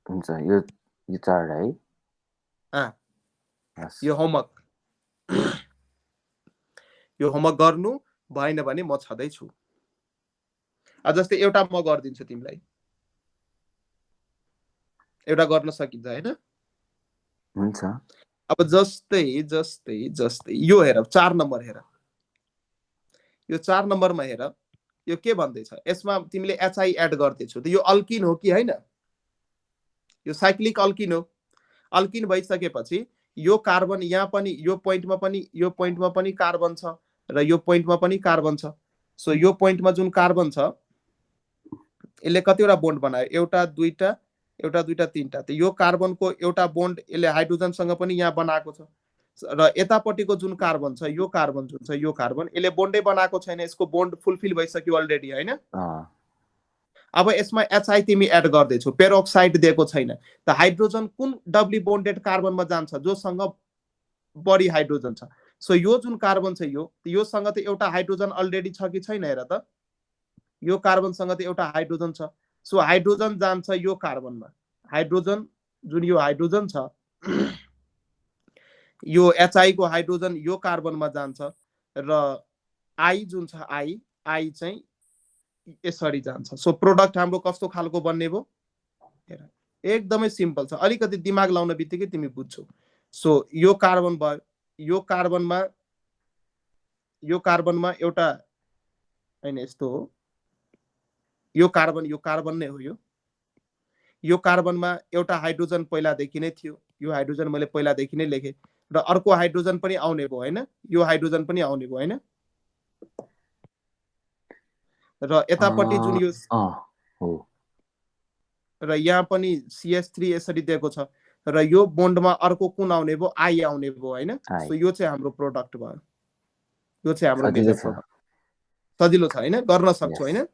हुन्छ यो चार्ट है यो होमवर्क गर्नु भएन भने म छदै छु जस्तै एउटा म गर्दिन्छु तिमीलाई एउटा गर्न सकिन्छ हैन हुन्छ अब जस्तै यो हेर 4 नम्बर हेर यो 4 नम्बरमा हेर यो के भन्दैछ यसमा तिमीले HI एड गर्दैछौ त यो अल्किन हो कि हैन यो साइक्लिक अल्किन हो अल्किन भइसकेपछि यो कार्बन यहाँ पनि यो पोइन्टमा पनि कार्बन छ र यो पोइन्टमा पनि कार्बन छ सो यो पोइन्टमा जुन कार्बन छ यसले कतिवटा बोन्ड बनायो एउटा दुईटा तीनटा त यो कार्बनको एउटा बोन्ड यसले हाइड्रोजनसँग पनि यहाँ बनाएको छ र यतापट्टिको जुन कार्बन छ यो कार्बन जुन छ यो कार्बन यसले बोन्डै बनाएको छैन यसको बोन्ड फुलफिल भइसक्यो अलरेडी हैन अब यसमा HI तिमी एड गर्दै छौ पेरोक्साइड दिएको छैन त हाइड्रोजन कुन डबली बोन्डेड कार्बनमा जान्छ जोसँग बढी हाइड्रोजन छ सो यो जुन कार्बन छ योसँग त एउटा हाइड्रोजन अलरेडी छ कि छैन हेर त, यो कार्बनसँग त एउटा हाइड्रोजन छ। सो हाइड्रोजन जान्छ यो कार्बनमा, हाइड्रोजन जुन यो हाइड्रोजन छ यो एचआई को हाइड्रोजन यो कार्बनमा जान्छ र आई जुन छ आई चाहिँ यसरी जान्छ। सो प्रोडक्ट हाम्रो कस्तो खालको बन्ने भयो हेर, एकदमै सिम्पल छ, अलिकति दिमाग लाउन बित्तिकै तिमी बुझ्छौ। सो यो कार्बन भयो, यो कार्बनमा एउटा हैन यस्तो हो, यो कार्बन नै हो, यो कार्बनमा एउटा हाइड्रोजन पहिलादेखि नै थियो, यो हाइड्रोजन मैले पहिलादेखि नै लेखेँ र अर्को हाइड्रोजन पनि आउने भयो हैन, यो हाइड्रोजन पनि आउने भयो हैन, र यतापट्टि जुन यो हो र यहाँ पनि CH3 यसरी दिएको छ र यो बोन्डमा अर्को कुन आउने भयो, आई आउने भयो हैन। सो यो चाहिँ हाम्रो प्रोडक्ट भयो, यो चाहिँ हाम्रो मेजर प्रोडक्ट। सजिलो छ हैन, गर्न सक्छौ हैन,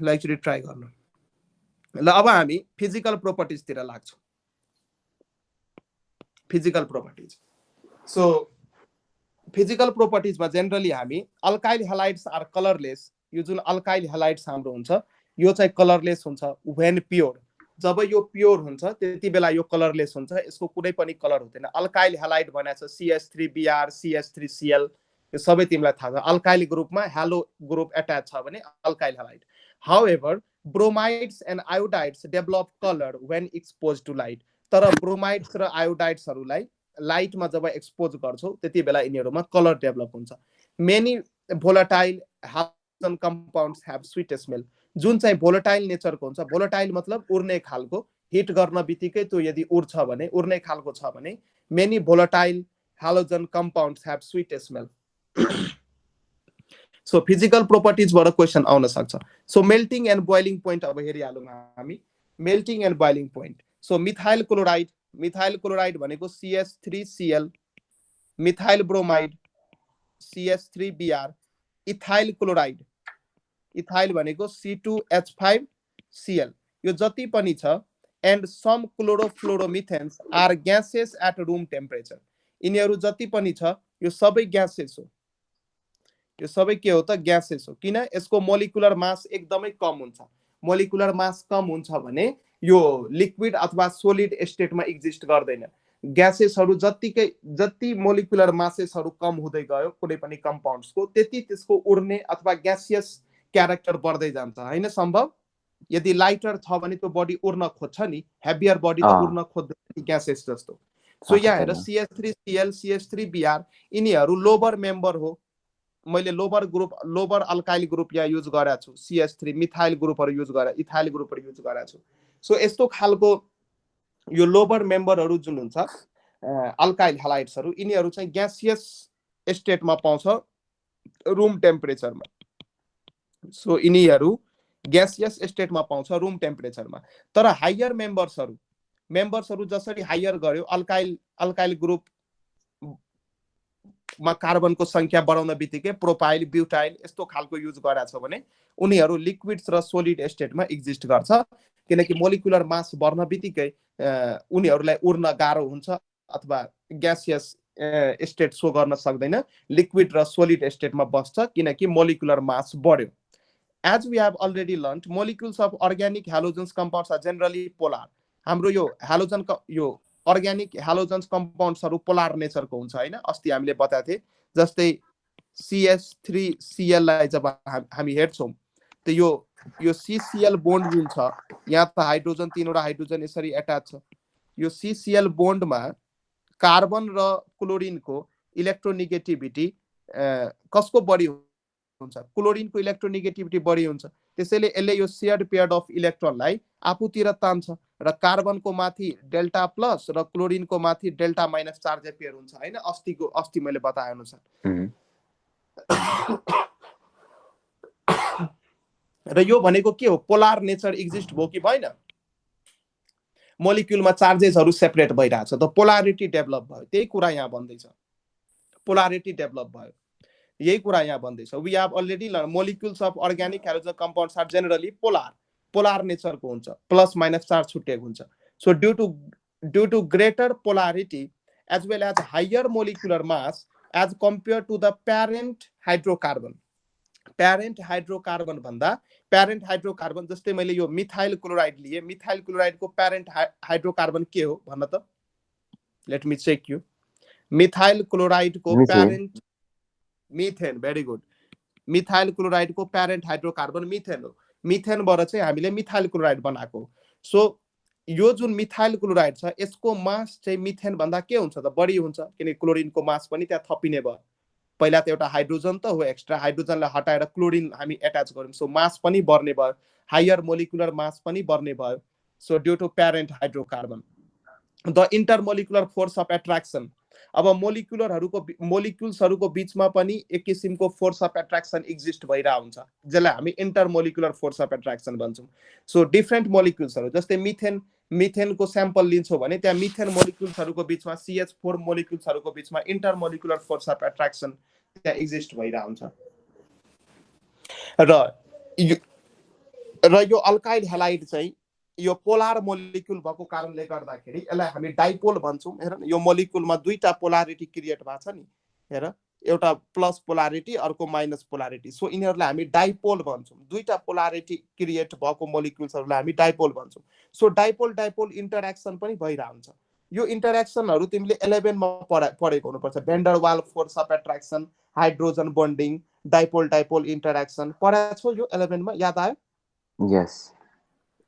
ल एकचोटि ट्राई गर्नु। ल अब हामी फिजिकल प्रोपर्टिज तिर लाग्छौं। फिजिकल प्रोपर्टिज, सो फिजिकल प्रोपर्टिजमा जेनरली हामी अल्काइल हैलाइड्स आर कलरलेस, यो जुन अल्काइल हैलाइड्स हाम्रो हुन्छ यो चाहिँ कलरलेस हुन्छ व्हेन प्योर। जब यो प्योर हुन्छ त्यति बेला यो कलरलेस हुन्छ, यसको कुनै पनि कलर हुँदैन। अल्काइल हैलाइड भनेको छ CH3Br CH3Cl, यो सबै तिमीलाई थाहा छ। अल्काइल ग्रुपमा हेलो ग्रुप एट्याच छ भने alkyl halide. However bromides and iodides develop colour when expose to light, तर ब्रोमाइड्स र आयोडाइड्सहरूलाई लाइटमा जब एक्सपोज गर्छौ त्यति बेला यिनीहरूमा कलर डेभलप हुन्छ। Many volatile hydrogen compounds have sweet smell, जुन चाहिँ भोलाटाइल नेचरको हुन्छ, भोलाटाइल मतलब उड्ने खालको, हिट गर्न बित्तिकै त्यो यदि उड्छ भने उड्ने खालको छ भने many volatile hydrogen compounds have sweet smell. So physical प्रोपर्टिजबाट क्वेसन आउन सक्छ। So melting and boiling point अब हेरिहालौँ हामी, melting and boiling point. So methyl chloride भनेको CH3Cl, methyl bromide CH3Br, ethyl chloride ethyl भनेको C2H5Cl, यो जति पनि छ, and some chlorofluoromethanes are gases at room temperature, यिनीहरू जति पनि छ यो सबै ग्यासेस हो। यो सबै के हो त, ग्यासेस हो। किन? यसको मोलिकुलर मास एकदमै कम हुन्छ। मोलिकुलर मास कम हुन्छ भने यो लिक्विड अथवा सोलिड स्टेटमा एक्जिस्ट गर्दैन। ग्यासेसहरू जति मोलिकुलर मासेसहरू कम हुँदै गयो कुनै पनि कम्पाउन्ड्सको, त्यति त्यसको उड्ने अथवा ग्यासियस क्यारेक्टर बढ्दै जान्छ हैन। सम्भव यदि लाइटर छ भने त्यो बडी उड्न खोज्छ नि, हेभियर बडी त उड्न खोज्दैन ग्यासेस जस्तो। सो यहाँ हेर CH3Cl CH3Br यिनीहरू लोबर मेम्बर हो। मैले लोबर अल्काइल ग्रुप यहाँ युज गरेको छु, CH3 मिथाइल ग्रुपहरू युज गरे, इथाइल ग्रुपहरू युज गरेको छु। सो यस्तो खालको यो लोबर मेम्बरहरू जुन हुन्छ अल्काइल हैलाइड्सहरू, यिनीहरू चाहिँ ग्यासियस स्टेटमा पाउँछ रुम टेम्परेचरमा। सो यिनीहरू ग्यासियस स्टेटमा पाउँछ रुम टेम्परेचरमा। तर हायर मेम्बर्सहरू जसरी हायर गर्यो, अल्काइल ग्रुप मा कार्बनको संख्या बढाउन बित्तिकै प्रोपाइल ब्युटाइल यस्तो खालको युज गरेको छ भने उनीहरू लिक्विड्स र सोलिड स्टेटमा एक्जिस्ट गर्छ, किनकि मोलिकुलर मास बढ्न बित्तिकै उनीहरूलाई उड्न गाह्रो हुन्छ अथवा ग्यासियस स्टेट सो गर्न सक्दैन, लिक्विड र सोलिड स्टेटमा बस्छ किनकि मोलिकुलर मास बढ्यो। As we have already learned, molecules of organic halogens compounds are generally polar. हाम्रो यो हेलोजन यो अर्ग्यानिक हेलोजेन्स कम्पाउन्ड्सहरू पोलार नेचरको हुन्छ हैन। अस्ति हामीले बताएको थिए, जस्तै CH3Cl लाई जब हामी हेर्छौँ त यो CCl बोन्ड जुन छ, यहाँ त हाइड्रोजन तीनवटा हाइड्रोजन यसरी एट्याच छ। यो CCl बोन्डमा कार्बन र क्लोरिनको इलेक्ट्रोनेगेटिभिटी कसको बढी हुन्छ? क्लोरिनको इलेक्ट्रोनेगेटिभिटी बढी हुन्छ। त्यसैले यसले यो शेयर्ड पेयर्ड अफ इलेक्ट्रोनलाई आफूतिर तान्छ र कार्बनको माथि डेल्टा प्लस र क्लोरिनको माथि डेल्टा माइनस चार्ज पेयर हुन्छ हैन। अस्ति मैले बताए अनुसार र यो भनेको के हो? पोलार नेचर एक्जिस्ट भयो कि भएन? मोलिक्युलमा चार्जेसहरू सेपरेट भइरहेछ त पोलारिटी डेभलप भयो, त्यही कुरा यहाँ भन्दैछ। पोलारिटी डेभलप भयो, यही कुरा यहाँ भन्दैछ। We have already learn molecules of organic halogen compounds are generally polar नेचरको हुन्छ, प्लस माइनस चार्ज छुट्टिएको हुन्छ। So due to greater polarity as well as higher molecular mass as compared to the parent hydrocarbon. Parent hydrocarbon भन्दा parent hydrocarbon जस्तै मैले यो methyl chloride लिए, methyl क्लोराइडको प्यारेन्ट हाइड्रोकार्बन के हो भन्न त? Let me check you. Methyl क्लोराइडको parent methane. Very good. Methyl क्लोराइडको प्यारेन्ट हाइड्रोकार्बन मिथेन हो. मिथेनबाट चाहिँ हामीले मिथाइल क्लोराइड बनाएको. सो यो जुन मिथाइल क्लोराइड छ यसको मास चाहिँ मिथेन भन्दा के हुन्छ त? बढी हुन्छ, किनकि क्लोरिनको मास पनि त्यहाँ थपिने भयो. पहिला त एउटा हाइड्रोजन त हो, एक्स्ट्रा हाइड्रोजनलाई हटाएर क्लोरिन हामी एट्याच गर्यौँ. सो मास पनि बढ्ने भयो, हायर मोलिकुलर मास पनि बढ्ने भयो. So due to parent hydrocarbon. The intermolecular force of attraction. अब मोलिक्युल्सहरूको बिचमा पनि एक किसिमको फोर्स अफ एट्र्याक्सन एक्जिस्ट भइरहेको हुन्छ, जसलाई हामी इन्टरमोलिकुलर फोर्स अफ एट्र्याक्सन भन्छौँ. सो डिफ्रेन्ट मोलिक्युल्सहरू जस्तै मिथेनको स्याम्पल लिन्छौँ भने त्यहाँ मिथेन मोलिक्युल्सहरूको बिचमा CH4 मोलिक्युल्सहरूको बिचमा इन्टरमोलिकुलर फोर्स अफ एट्र्याक्सन त्यहाँ एक्जिस्ट भइरहेको हुन्छ. र यो अल्काइल हेलाइड चाहिँ यो पोलार मोलिक्युल भएको कारणले गर्दाखेरि यसलाई हामी डाइपोल भन्छौँ. हेर यो मोलिक्युलमा दुईटा पोलारिटी क्रिएट भएको छ नि. हेर एउटा प्लस पोलारिटी अर्को माइनस पोलारिटी. सो यिनीहरूलाई हामी डाइपोल भन्छौँ. दुईटा पोलारिटी क्रिएट भएको मोलिक्युल्सहरूलाई हामी डाइपोल भन्छौँ. सो डाइपोल इन्टरेक्सन पनि भइरहेको हुन्छ. यो इन्टरेक्सनहरू तिमीले 11 मा पढेको हुनुपर्छ. Vendor wall force of attraction, hydrogen bonding, dipole interaction पढाएको छौ यो 11 मा, याद आयो?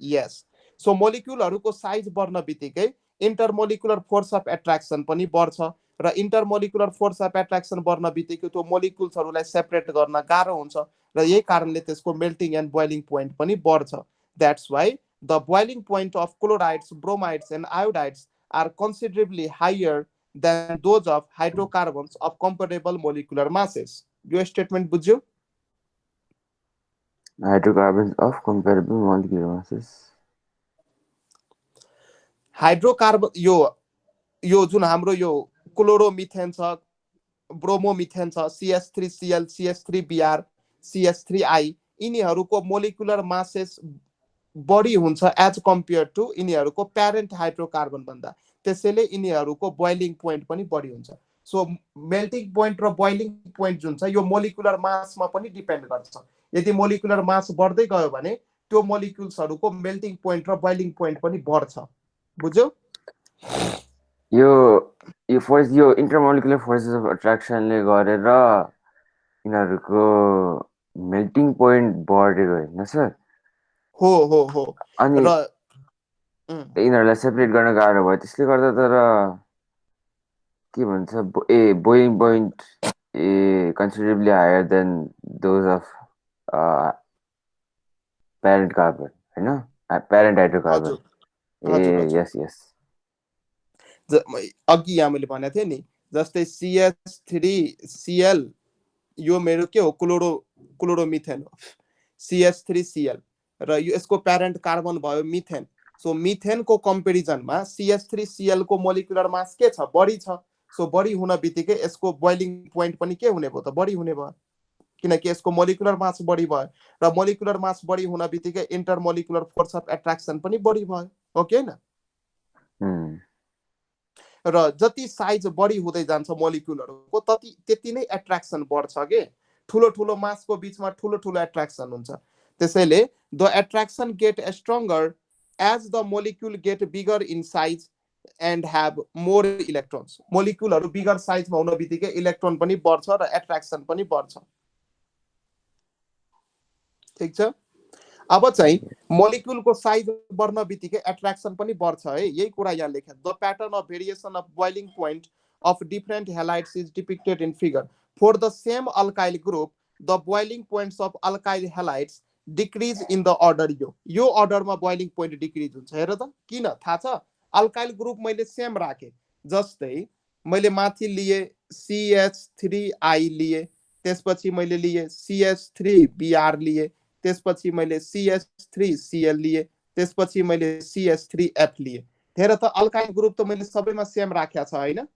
यस. सो मोलिक्युलहरूको साइज बढ्न बित्तिकै इन्टरमोलिकुलर फोर्स अफ एट्र्याक्सन पनि बढ्छ र इन्टरमोलिकुलर फोर्स अफ एट्र्याक्सन बढ्न बित्तिकै त्यो मोलिक्युल्सहरूलाई सेपरेट गर्न गाह्रो हुन्छ र यही कारणले त्यसको मेल्टिङ एन्ड बोइलिङ पोइन्ट पनि बढ्छ. That's why the boiling point of chlorides, bromides and iodides are considerably higher than those of hydrocarbons of comparable molecular masses. यो स्टेटमेन्ट बुझ्यौ? Hydrocarbons of comparable molecular masses. Hydrocarbon यो जुन हाम्रो यो chloromethane छ, bromomethane छ, CH3Cl, CH3Br, CH3I, यिनीहरूको molecular masses बढी हुन्छ एज कम्पेयर टु यिनीहरूको प्यारेन्ट हाइड्रोकार्बन भन्दा. त्यसैले यिनीहरूको बोइलिङ पोइन्ट पनि बढी हुन्छ. सो मेल्टिङ पोइन्ट र बोइलिङ पोइन्ट जुन छ यो मोलिकुलर मासमा पनि डिपेन्ड गर्छ. यदि मोलिकुलर मास बढ्दै गयो भने त्यो मोलिक्युल्सहरूको मेल्टिङ पोइन्ट र बोइलिङ पोइन्ट पनि बढ्छ. बुझ्यौ? यो फोर्स, यो इन्टरमोलिकुलर फोर्सेस अफ एट्र्याक्सनले गरेर यिनीहरूको मेल्टिङ पोइन्ट बढेको होइन सर? हो. अनि यिनीहरूलाई सेपरेट गर्न गाह्रो भयो, त्यसले गर्दा. तर के भन्छ, boiling point considerably higher than those of parent carbon होइन, प्यारेन्ट हाइड्रोकार्बन. यस. अघि यहाँ मैले भनेको थिएँ नि, जस्तै CH3Cl यो मेरो के हो? क्लोरोमिथेन हो, CH3Cl, र यो यसको प्यारेन्ट कार्बन भयो मिथेन. सो मिथेनको कम्पेरिजनमा CH3Cl को मोलिकुलर मास के छ? बढी छ. सो बढी हुन बित्तिकै यसको बोइलिङ पोइन्ट पनि के हुने भयो त? बढी हुने भयो, किनकि यसको मोलिकुलर मास बढी भयो र मोलिकुलर मास बढी हुन बित्तिकै इन्टरमोलिकुलर फोर्स अफ एट्र्याक्सन पनि बढी भयो. हो कि हैन? र जति साइज बढी हुँदै जान्छ मोलिक्युलहरूको त्यति नै एट्र्याक्सन बढ्छ के. ठुलो मासको बिचमा ठुलो एट्र्याक्सन हुन्छ. त्यसैले the attraction get stronger as the molecule get bigger in size and have more electrons. मोलिक्युलहरू बिगर साइजमा हुन बित्तिकै इलेक्ट्रोन पनि बढ्छ र एट्र्याक्सन पनि बढ्छ. ठिक छ? अब चाहिँ मोलिक्युलको साइज बढ्न बित्तिकै एट्र्याक्सन पनि बढ्छ है. यही कुरा यहाँ लेख्या. The pattern of variation of boiling point of different halides is depicted in figure. For the same alkyl group the boiling points of alkyl halides decrease in the order. यो अर्डरमा बोइलिङ पोइन्ट डिक्रिज हुन्छ. हेर त किन थाहा छ? Alkyl group मैले same राखेँ. जस्तै मैले माथि लिए CH3I लिए, त्यसपछि मैले लिए CH3Br लिए, त्यसपछि मैले CH3Cl लिए, त्यसपछि मैले CH3F लिए. हेर त अल्काइल ग्रुप त मैले सबैमा सेम राखेको छ हैन?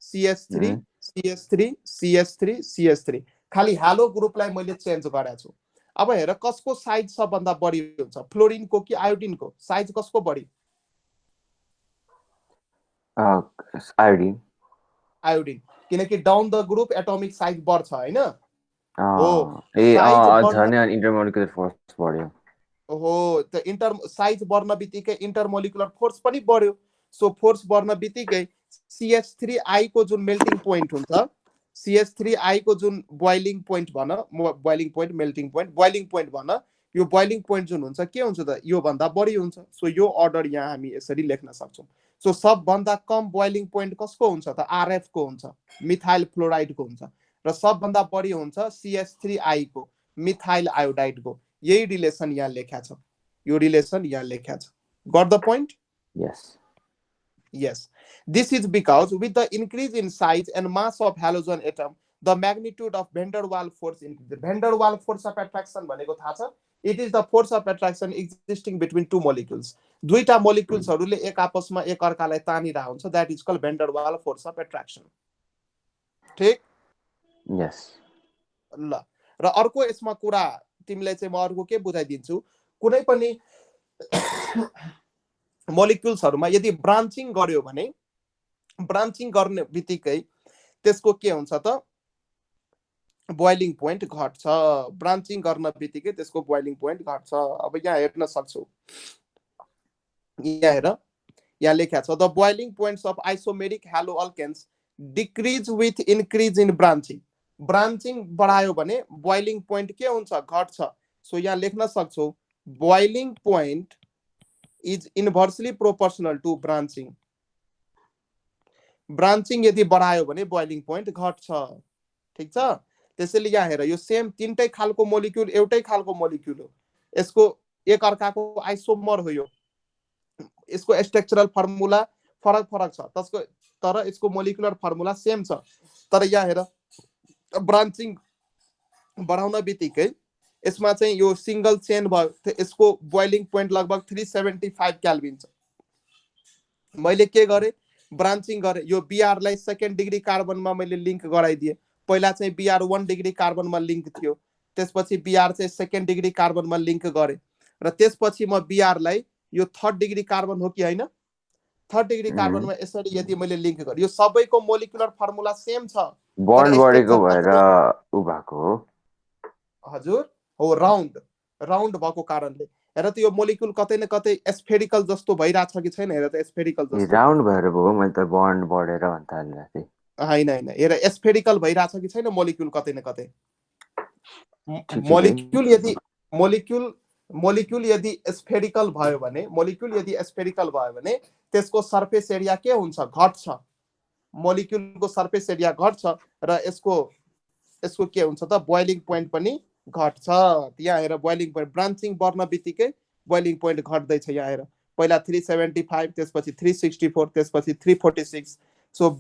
CH3 CH3 CH3 CH3. खाली हालो ग्रुपलाई मैले चेन्ज गरेको छु. अब हेर कसको साइज सबभन्दा बढी हुन्छ? फ्लोरिनको कि आयोडिनको? साइज कसको बढी? आयोडिन. आयोडिन, किनकि down the group atomic size बढ्छ हैन हो ए साइज बढ्न झन् इन्टरमोलिकुलर फोर्स बढ्यो हो त इंटर साइज बढ्न बित्तिकै इंटरमोलिकुलर फोर्स पनि बढ्यो सो फोर्स बढ्न बित्तिकै CH3I को जुन मेल्टिङ पोइन्ट हुन्छ CH3I को जुन बोइलिङ पोइन्ट भन boiling point melting point boiling point भन यो बोइलिङ पोइन्ट जुन हुन्छ के हुन्छ त यो भन्दा बढी हुन्छ सो यो अर्डर यहाँ हामी यसरी लेख्न सक्छौं सो सबभन्दा कम बोइलिङ पोइन्ट कसको हुन्छ त RF को हुन्छ मिथाइल फ्लोराइड को हुन्छ र सबभन्दा बढी हुन्छ CH3I को मिथाइल आयोडाइड को यही रिलेसन यहाँ लेख्या छ यो रिलेसन यहाँ लेख्या छ got the point yes this is because with the increase in size and mass of halogen atom the magnitude of van der Waals force increases van der Waals force of attraction भनेको थाहा छ it is the force of attraction existing between two molecules दुईटा molecules हरुले एक आपसमा एक अर्कालाई तानिरा हुन्छ that is called van der Waals force of attraction ठीक yes ल र अर्को यसमा कुरा तिमीलाई चाहिँ म अर्को के बुझाइदिन्छु कुनै पनि मोलिक्युल्सहरुमा यदि ब्रान्चिङ गर्यो भने ब्रान्चिङ गर्ने बित्तिकै त्यसको के हुन्छ त बोइलिङ पोइन्ट घट्छ ब्रान्चिङ गर्न बित्तिकै त्यसको बोइलिङ पोइन्ट घट्छ अब यहाँ हेर्न सक्छौ यहाँ हेर यहाँ लेख्या छ the boiling points of isomeric haloalkanes decrease with increase in branching branching बढायो भने बोइलिङ पोइन्ट के हुन्छ घट्छ सो यहाँ लेख्न सक्छौ boiling point is inversely proportional to branching branching यदि बढायो भने बोइलिङ पोइन्ट घट्छ ठीक छ त्यसैले यहाँ हेर यो सेम तीनटै खालको मोलिक्युल एउटै खालको मोलिक्युल हो यसको एक अर्काको आइसोमर हो यो यसको स्ट्रक्चरल फर्मुला फरक फरक छ त्यसको तर यसको मोलिकुलर फर्मुला सेम छ तर यहाँ हेर ब्रान्चिङ बढाउन बित्तिकै यसमा चाहिँ यो सिंगल चेन भयो यसको बोइलिङ पोइन्ट लगभग 375 केल्भिन छ मैले के गरे ब्रान्चिङ गरे यो Br लाई सेकेन्ड डिग्री कार्बनमा मैले लिंक गराइदिए पहिला चाहिँ Br 1 डिग्री कार्बनमा लिंक थियो त्यसपछि Br चाहिँ सेकेन्ड डिग्री कार्बनमा लिंक गरे र त्यसपछि म Br लाई यो थर्ड डिग्री कार्बन हो कि हैन थर्ड डिग्री कार्बनमा यसरी यदि मैले लिंक गरे यो सबैको मोलिकुलर फर्मुला सेम छ बन्ड बढेको भएर उ भएको हो हजुर हो राउन्ड राउन्ड भएको कारणले हेर त यो मोलिक्युल कतै न कतै स्फेरिकल जस्तो भइराछ कि छैन हेर त स्फेरिकल जस्तो राउन्ड भएर भयो मैले त बन्ड बढेर भन्त हाल्ला थिए हैन हैन हेर स्फेरिकल भइराछ कि छैन मोलिक्युल कतै न कतै मोलिक्युल यदि स्फेरिकल भयो भने त्यसको सरफेस एरिया के हुन्छ घट्छ मोलिक्युलको सरफेस एरिया घट्छ र यसको के हुन्छ त बोइलिङ पोइन्ट पनि घट्छ यहाँ हेर बोइलिङ पोइन्ट ब्रान्चिङ बढ्न बित्तिकै बोइलिङ पोइन्ट घट्दै छ यहाँ हेर पहिला 375 त्यसपछि 364 त्यसपछि 346 सो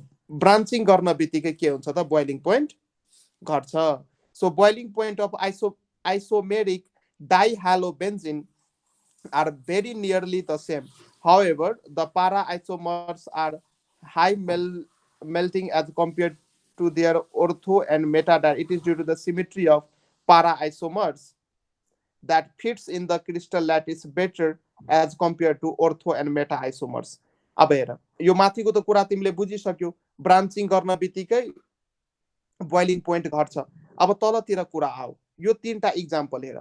ब्रान्चिङ गर्न बित्तिकै के हुन्छ त बोइलिङ पोइन्ट घट्छ so boiling point of isomeric dihalobenzene are very nearly the same. However, the para isomers are high melting as compared to their ortho and meta. It is due to the symmetry of para isomers that fits in the crystal lattice better as compared to ortho and meta isomers. अब हेर यो माथिको त कुरा तिमीले बुझिसक्यौ ब्रान्चिङ गर्न बित्तिकै boiling point घट्छ अब तलतिर कुरा आऊ यो तीनटा एक्जाम्पल हेर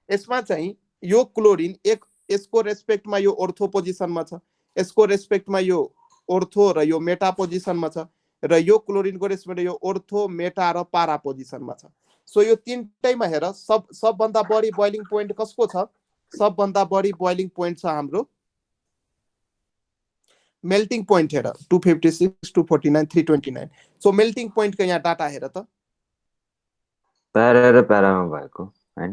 यसमा चाहिँ यो क्लोरिन एक यसको रेस्पेक्टमा यो ऑर्थो पोजिसनमा छ यसको रेस्पेक्टमा यो ऑर्थो र यो मेटा पोजिसनमा छ र यो क्लोरिनको रेस्पेक्टमा यो ऑर्थो मेटा र पारा पोजिसनमा छ सो यो तीनटैमा हेर सबभन्दा बढी बोइलिङ पोइन्ट कसको छ सबभन्दा बढी बोइलिङ पोइन्ट छ हाम्रो मेल्टिङ पोइन्ट हेर 256 249 329 सो मेल्टिङ पोइन्ट को यहाँ डाटा हेर त प्यारा र प्यारामा भएको हैन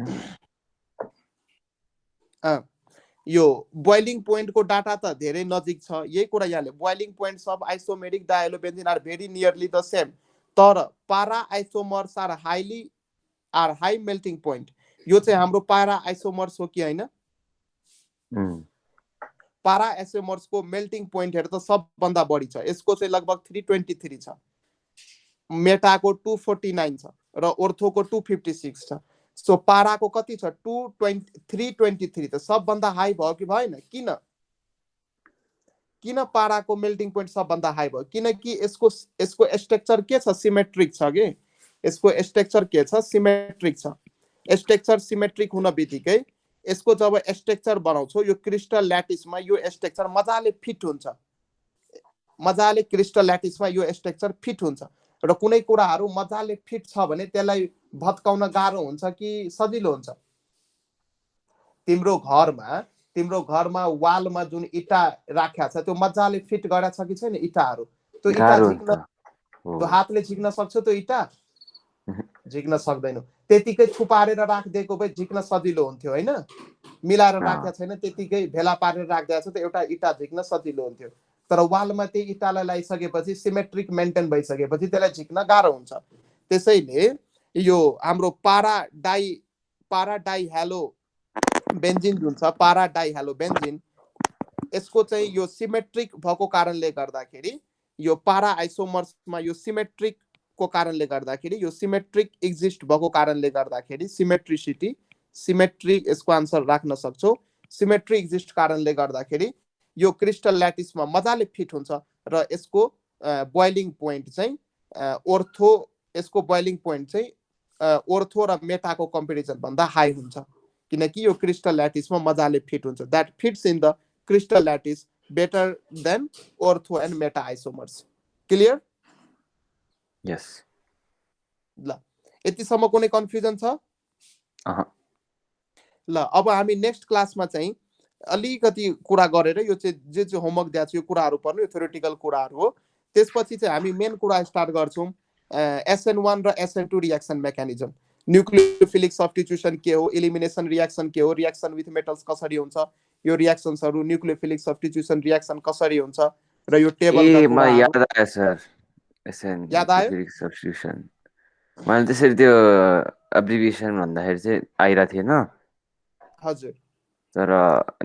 यो बोइलिङ पोइन्ट को डाटा त धेरै नजिक छ यही कुरा यहाँले boiling points of isomeric dihalobenzene are very nearly the same तर para isomers are high melting point यो चाहिँ हाम्रो पारा आइसोमर्स हो कि हैन पारा आइसोमर्स को मेल्टिङ पोइन्ट हेर त सबभन्दा बढी छ यसको चाहिँ लगभग 323 छ मेटाको 249 छ र ऑर्थोको 256 छ सो पारा को कति छ 323 त सबभन्दा हाई भयो कि भएन किन पाराको मेल्टिङ पोइन्ट सबभन्दा हाई भयो किनकि यसको स्ट्रक्चर के छ सिमेट्रिक छ के यसको स्ट्रक्चर के छ सिमेट्रिक छ स्ट्रक्चर सिमेट्रिक हुन बित्तिकै यसको जब स्ट्रक्चर बनाउँछौ यो क्रिस्टल ल्याटिसमा यो स्ट्रक्चर मजाले फिट हुन्छ मजाले क्रिस्टल ल्याटिसमा यो स्ट्रक्चर फिट हुन्छ र कुनै कुराहरू मजाले फिट छ भने त्यसलाई भत्काउन गाह्रो हुन्छ कि सजिलो हुन्छ तिम्रो घरमा वालमा जुन इटा राखेको छ त्यो मजाले फिट गरेछ कि छैन इटाहरू त्यो इटा झिक्न त्यो हातले झिक्न सक्छ त्यो इटा झिक्न सक्दैन त्यतिकै थुपारेर राखिदिएको भए झिक्न सजिलो हुन्थ्यो हैन मिलाएर राखेको छैन त्यतिकै भेला पारेर राखिदिएको छ त एउटा इटा झिक्न सजिलो हुन्थ्यो तर वालमा त्यही इटालाई लगाइसकेपछि सिमेट्रिक मेन्टेन भइसकेपछि त्यसलाई झिक्न गाह्रो हुन्छ त्यसैले यो हाम्रो पारा डाइ हेलो बेन्जिन जुन छ पारा डाइ हेलो बेन्जिन यसको चाहिँ यो सिमेट्रिक भएको कारणले गर्दाखेरि यो पारा आइसोमर्समा यो सिमेट्रिक को कारणले गर्दाखेरि यो सिमेट्रिक एक्जिस्ट भएको कारणले गर्दाखेरि सिमेट्री यसको आन्सर राख्न सक्छौ सिमेट्री एक्जिस्ट कारणले गर्दाखेरि यो क्रिस्टल ल्याटिसमा मजाले फिट हुन्छ र यसको बोइलिङ पोइन्ट चाहिँ यसको बोइलिङ पोइन्ट चाहिँ ओर्थो र मेटाको कम्पेरिजन भन्दा हाई हुन्छ किनकि यो क्रिस्टल ल्याटिसमा मजाले फिट हुन्छ that fits in the crystal lattice better than ortho and meta isomers clear yes ल यतिसम्म कुनै कन्फ्युजन छ ल अब हामी नेक्स्ट क्लासमा चाहिँ अलिकति कुरा गरेर यो चाहिँ जे होमवर्क दिएको छ यो कुराहरू पर्नु यो थ्योरेटिकल कुराहरू हो त्यसपछि चाहिँ हामी मेन कुरा स्टार्ट गर्छौं SN1 र SN2 reaction mechanism nucleophilic substitution के हो एलिमिनेसन रिएक्सन के हो रिएक्सन विथ मेटल्स कसरी हुन्छ यो रिएक्सन्सहरू न्यूक्लियोफिलिक सब्स्टिट्युसन रिएक्सन कसरी हुन्छ र यो टेबलका मलाई याद आयो सर SN याद आयो न्यूक्लियोफिलिक सब्स्टिट्युसन मैले त्यसरी त्यो एब्रिभिएसन भन्दाखेरि चाहिँ आइरा थिएन हजुर तर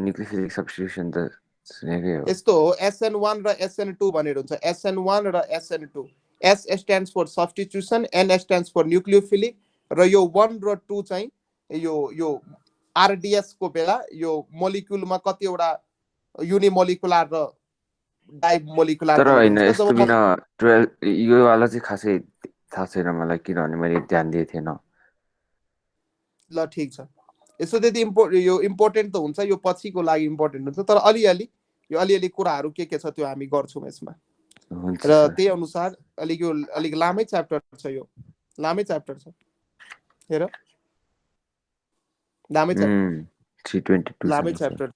न्यूक्लियोफिलिक सब्स्टिट्युसन त सुनेकै हो यस्तो हो SN1 र SN2 भनेर हुन्छ SN1 र SN2 S stands for substitution N stands for nucleophilic र यो 1 र 2 चाहिँ यो RDS को बेला यो मोलिक्युलमा कतिवटा युनिमोलिकुलर र डाइमोलिकुलर तर हैन यस्तो बिना 12 यो वाला चाहिँ खासै थाहा छैन मलाई किनभने मैले ध्यान दिए थिएन ल ठीक छ यसो त्यति इम्पोर्टेन्ट त हुन्छ यो पछिको लागि इम्पोर्टेन्ट हुन्छ तर अलिअलि कुराहरू के छ त्यो हामी गर्छौं यसमा र त्यही अनुसार अलिक लामै च्याप्टर छ यो लामै च्याप्टर छ हेर लामै च्याप्टर